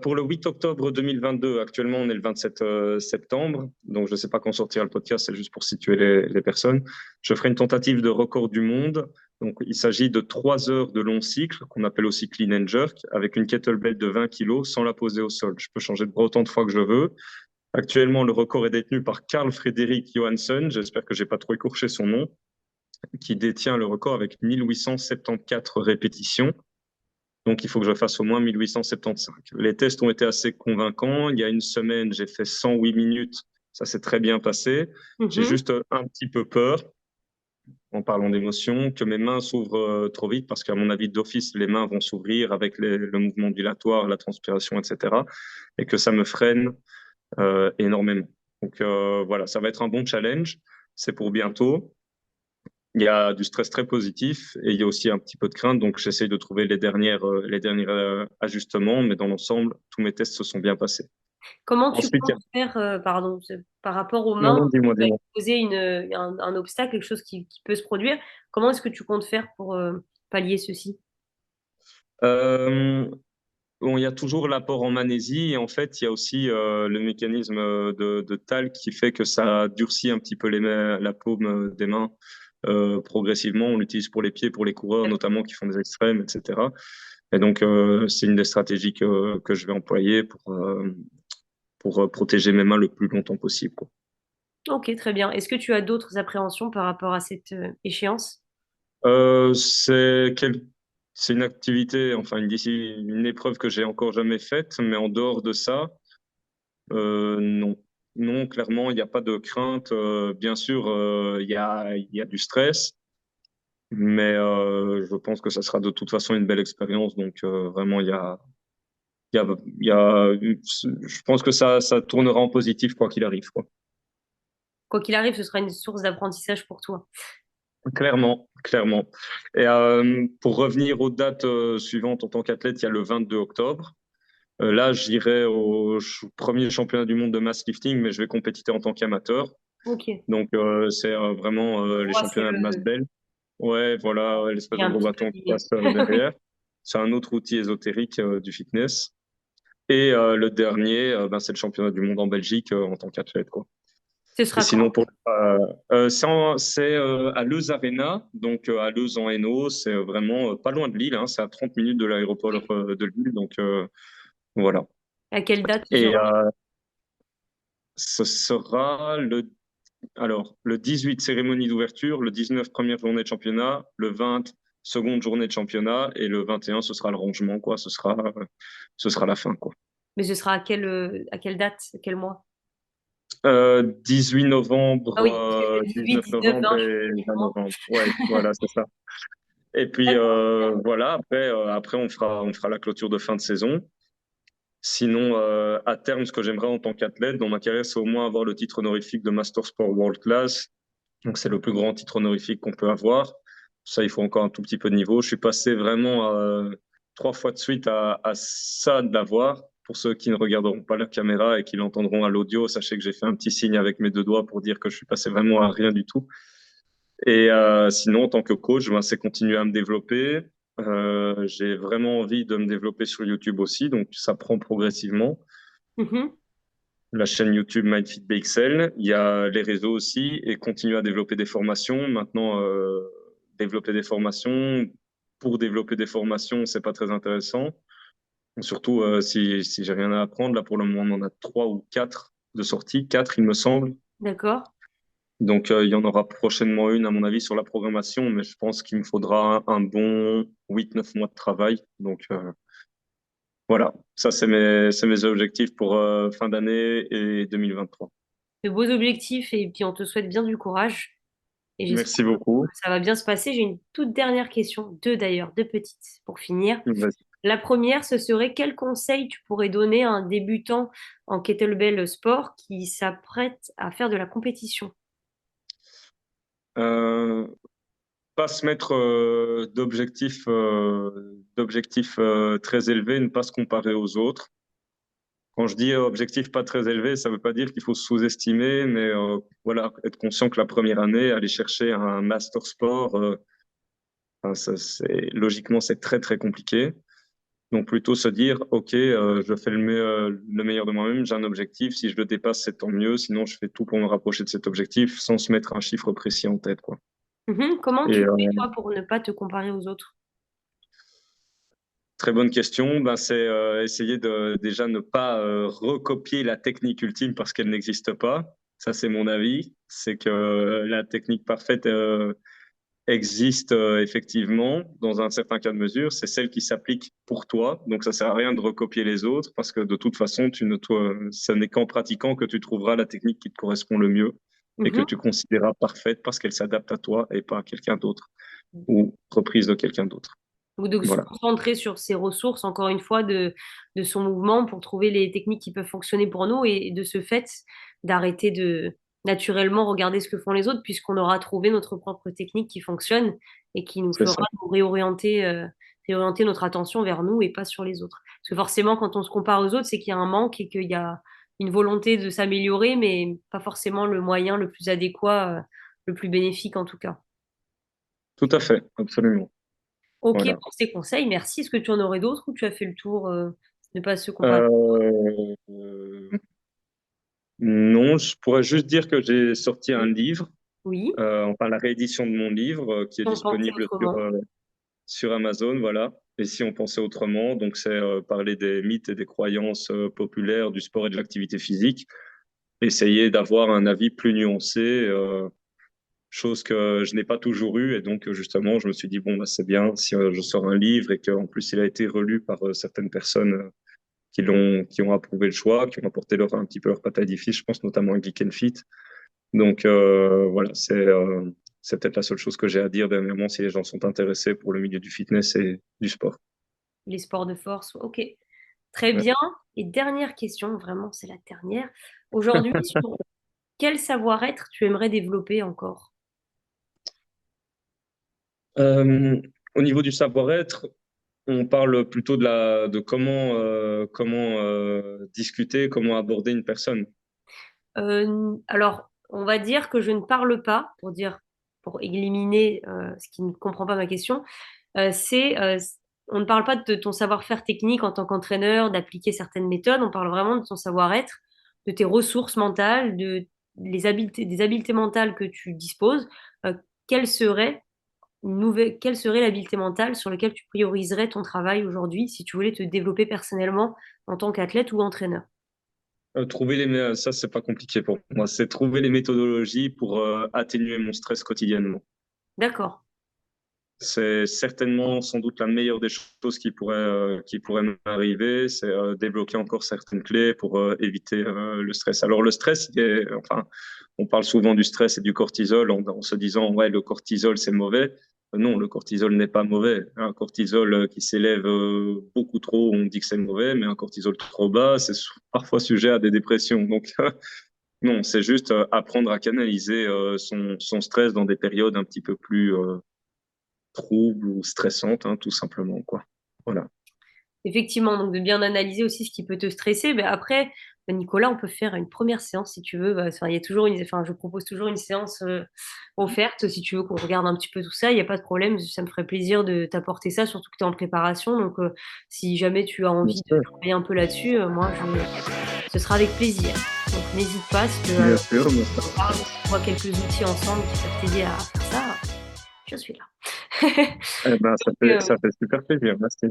Pour le 8 octobre 2022, actuellement, on est le 27 septembre. Donc, je ne sais pas quand sortira le podcast, c'est juste pour situer les personnes. Je ferai une tentative de record du monde. Donc, il s'agit de 3 heures de long cycle, qu'on appelle aussi clean and jerk, avec une kettlebell de 20 kilos sans la poser au sol. Je peux changer de bras autant de fois que je veux. Actuellement, le record est détenu par Carl Frederick Johansson. J'espère que j'ai pas trop écorché son nom, qui détient le record avec 1874 répétitions. Donc, il faut que je fasse au moins 1875. Les tests ont été assez convaincants. Il y a une semaine, j'ai fait 108 minutes. Ça s'est très bien passé. J'ai Mhm. juste un petit peu peur, en parlant d'émotion, que mes mains s'ouvrent trop vite, parce qu'à mon avis, d'office, les mains vont s'ouvrir avec le mouvement dilatoire, la transpiration, etc. Et que ça me freine énormément. Donc, voilà, ça va être un bon challenge. C'est pour bientôt. Il y a du stress très positif et il y a aussi un petit peu de crainte. Donc, j'essaye de trouver les derniers ajustements, mais dans l'ensemble, tous mes tests se sont bien passés. Comment tu Ensuite, comptes faire, pardon, par rapport aux non, mains, non, dis-moi, tu as dis-moi. posé un obstacle, quelque chose qui peut se produire. Comment est-ce que tu comptes faire pour pallier ceci? Euh, bon, il y a toujours l'apport en magnésie et en fait, il y a aussi le mécanisme de talc qui fait que ça durcit un petit peu la paume des mains progressivement. On l'utilise pour les pieds, pour les coureurs notamment qui font des extrêmes, etc. Et donc, c'est une des stratégies que je vais employer pour protéger mes mains le plus longtemps possible, quoi. Ok, très bien. Est-ce que tu as d'autres appréhensions par rapport à cette échéance? Euh, c'est quel- c'est une activité, enfin une épreuve que j'ai encore jamais faite, mais en dehors de ça, non. Non, clairement, il n'y a pas de crainte. Bien sûr, il y a du stress, mais je pense que ça sera de toute façon une belle expérience. Donc, vraiment, il y a, je pense que ça tournera en positif quoi qu'il arrive, quoi. Quoi qu'il arrive, ce sera une source d'apprentissage pour toi. Clairement, clairement. Et pour revenir aux dates suivantes en tant qu'athlète, il y a le 22 octobre. Là, j'irai au premier championnat du monde de mass lifting, mais je vais compétiter en tant qu'amateur. Ok. Donc, c'est vraiment les Ouais, c'est championnats de mass bell. Ouais, voilà, ouais, l'espèce il y de a un gros petit peu bâton qui lié. passe derrière. C'est un autre outil ésotérique du fitness. Et le dernier, c'est le championnat du monde en Belgique en tant qu'athlète, quoi. Ce Et sera sinon, quand? c'est à Leuze Arena, donc à Leuze en Hainaut. C'est vraiment pas loin de Lille, hein, c'est à 30 minutes de l'aéroport de Lille. Donc, voilà. À quelle date ce Et sera? ce sera le 18, cérémonie d'ouverture, le 19, première journée de championnat, le 20, seconde journée de championnat, et le 21, ce sera le rangement, quoi. Ce sera la fin, quoi. Mais ce sera à quelle date? À quel mois? 18 novembre, Ah oui, parce que c'est 18, 19 19, novembre 20, je suis et au 20 courant. novembre. Ouais, voilà, c'est ça. Et puis D'accord. voilà, après on fera la clôture de fin de saison. Sinon, à terme, ce que j'aimerais en tant qu'athlète dans ma carrière, c'est au moins avoir le titre honorifique de Master Sport World Class. Donc c'est le plus grand titre honorifique qu'on peut avoir. Ça, il faut encore un tout petit peu de niveau. Je suis passé vraiment 3 fois de suite à ça de l'avoir. Pour ceux qui ne regarderont pas la caméra et qui l'entendront à l'audio, sachez que j'ai fait un petit signe avec mes 2 doigts pour dire que je suis passé vraiment à rien du tout. Et sinon, en tant que coach, ben, c'est continuer à me développer. J'ai vraiment envie de me développer sur YouTube aussi, donc ça prend progressivement. Mhm. La chaîne YouTube MindFit BXL, il y a les réseaux aussi, et continuer à développer des formations. Maintenant, développer des formations, pour développer des formations, c'est pas très intéressant. Surtout si j'ai rien à apprendre. Là, pour le moment, on en a 3 ou 4 de sorties. 4, il me semble. D'accord. Donc, il y en aura prochainement une, à mon avis, sur la programmation, mais je pense qu'il me faudra un bon 8, 9 mois de travail. Donc, voilà, ça, c'est mes objectifs pour fin d'année et 2023. De beaux objectifs et puis on te souhaite bien du courage et j'espère Merci beaucoup. que ça va bien se passer. J'ai une toute dernière question, deux d'ailleurs, deux petites pour finir. Vas-y. La première, ce serait quel conseil tu pourrais donner à un débutant en kettlebell sport qui s'apprête à faire de la compétition? Euh, Pas se mettre d'objectifs très élevés, ne pas se comparer aux autres. Quand je dis objectif pas très élevé, ça ne veut pas dire qu'il faut se sous-estimer, mais voilà, être conscient que la première année, aller chercher un master sport, enfin, logiquement, c'est très, très compliqué. Donc, plutôt se dire, OK, je fais le meilleur de moi-même, j'ai un objectif, si je le dépasse, c'est tant mieux, sinon je fais tout pour me rapprocher de cet objectif sans se mettre un chiffre précis en tête, quoi. Mhm. Comment Et tu fais toi pour ne pas te comparer aux autres? très bonne question. Ben, c'est essayer de déjà ne pas recopier la technique ultime parce qu'elle n'existe pas. Ça, c'est mon avis. C'est que la technique parfaite existe effectivement dans un certain cas de mesure. C'est celle qui s'applique pour toi. Donc, ça sert à rien de recopier les autres parce que de toute façon, ce n'est qu'en pratiquant que tu trouveras la technique qui te correspond le mieux et que Mhm. tu considéreras parfaite parce qu'elle s'adapte à toi et pas à quelqu'un d'autre ou reprise de quelqu'un d'autre. Ou de se Voilà. concentrer sur ses ressources, encore une fois, de son mouvement pour trouver les techniques qui peuvent fonctionner pour nous et de ce fait, d'arrêter de naturellement regarder ce que font les autres puisqu'on aura trouvé notre propre technique qui fonctionne et qui nous C'est fera ça. nous réorienter notre attention vers nous et pas sur les autres. Parce que forcément, quand on se compare aux autres, c'est qu'il y a un manque et qu'il y a une volonté de s'améliorer, mais pas forcément le moyen le plus adéquat, le plus bénéfique en tout cas. Tout à fait, absolument. Ok Voilà. pour ces conseils, merci. Est-ce que tu en aurais d'autres ou tu as fait le tour, ne pas se comparer? Euh, non, je pourrais juste dire que j'ai sorti un livre, Oui, enfin la réédition de mon livre, qui est on pensait disponible autrement. sur Amazon, voilà. Et si on pensait autrement, donc c'est parler des mythes et des croyances populaires du sport et de l'activité physique, essayer d'avoir un avis plus nuancé, chose que je n'ai pas toujours eue. Et donc justement, je me suis dit, bon, bah, c'est bien si je sors un livre et qu'en plus il a été relu par certaines personnes qui ont approuvé le choix, qui ont apporté un petit peu leur patte à l'édifice, je pense notamment à Geek and Fit. Donc voilà, c'est peut-être la seule chose que j'ai à dire dernièrement si les gens sont intéressés pour le milieu du fitness et du sport. Les sports de force, ok. Très Ouais. bien. Et dernière question, vraiment, c'est la dernière. Aujourd'hui, sur quel savoir-être tu aimerais développer encore? Euh, Au niveau du savoir-être, on parle plutôt de comment discuter, comment aborder une personne. Alors, on va dire que je ne parle pas, pour éliminer ce qui ne comprend pas ma question, on ne parle pas de ton savoir-faire technique en tant qu'entraîneur, d'appliquer certaines méthodes, on parle vraiment de ton savoir-être, de tes ressources mentales, des habiletés mentales que tu disposes. Euh, quelle serait quelle serait l'habileté mentale sur laquelle tu prioriserais ton travail aujourd'hui si tu voulais te développer personnellement en tant qu'athlète ou entraîneur? Ça, c'est pas compliqué pour moi. C'est trouver les méthodologies pour atténuer mon stress quotidiennement. D'accord. C'est certainement, sans doute, la meilleure des choses qui pourrait m'arriver, c'est débloquer encore certaines clés pour éviter le stress. Alors le stress, enfin, on parle souvent du stress et du cortisol en se disant, ouais, le cortisol, c'est mauvais. Non, le cortisol n'est pas mauvais. Un cortisol qui s'élève beaucoup trop, on dit que c'est mauvais, mais un cortisol trop bas, c'est parfois sujet à des dépressions. Donc, non, c'est juste apprendre à canaliser son stress dans des périodes un petit peu plus troubles ou stressantes, hein, tout simplement, quoi. Voilà. Effectivement, donc de bien analyser aussi ce qui peut te stresser. Mais après, Nicolas, on peut faire une première séance si tu veux. Enfin, il y a toujours je propose toujours une séance offerte si tu veux qu'on regarde un petit peu tout ça. Il n'y a pas de problème. Ça me ferait plaisir de t'apporter ça, surtout que tu es en préparation. Donc, si jamais tu as Bien envie de sûr, travailler un peu là-dessus, ce sera avec plaisir. Donc, n'hésite pas, parce que bien sûr, bien sûr. on parle, on voit quelques outils ensemble qui peuvent t'aider à faire ça. Je suis là. Eh ben, ça Euh, fait, ça fait super plaisir. Merci.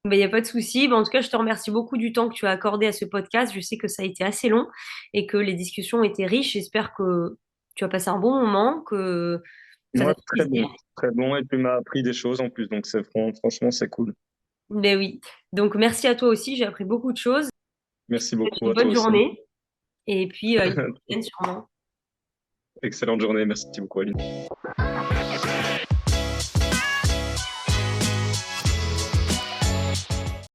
Il n'y a pas de souci. En tout cas, je te remercie beaucoup du temps que tu as accordé à ce podcast. Je sais que ça a été assez long et que les discussions ont été riches. J'espère que tu as passé un bon moment, que ça t'a Moi, fait plaisir. très bon, et tu m'as appris des choses en plus, donc franchement, c'est cool. Mais oui. Donc, merci à toi aussi. J'ai appris beaucoup de choses. Merci beaucoup Une à toi bonne aussi. journée. Et puis, une prochaine sûrement. Excellente journée, merci beaucoup, Aline.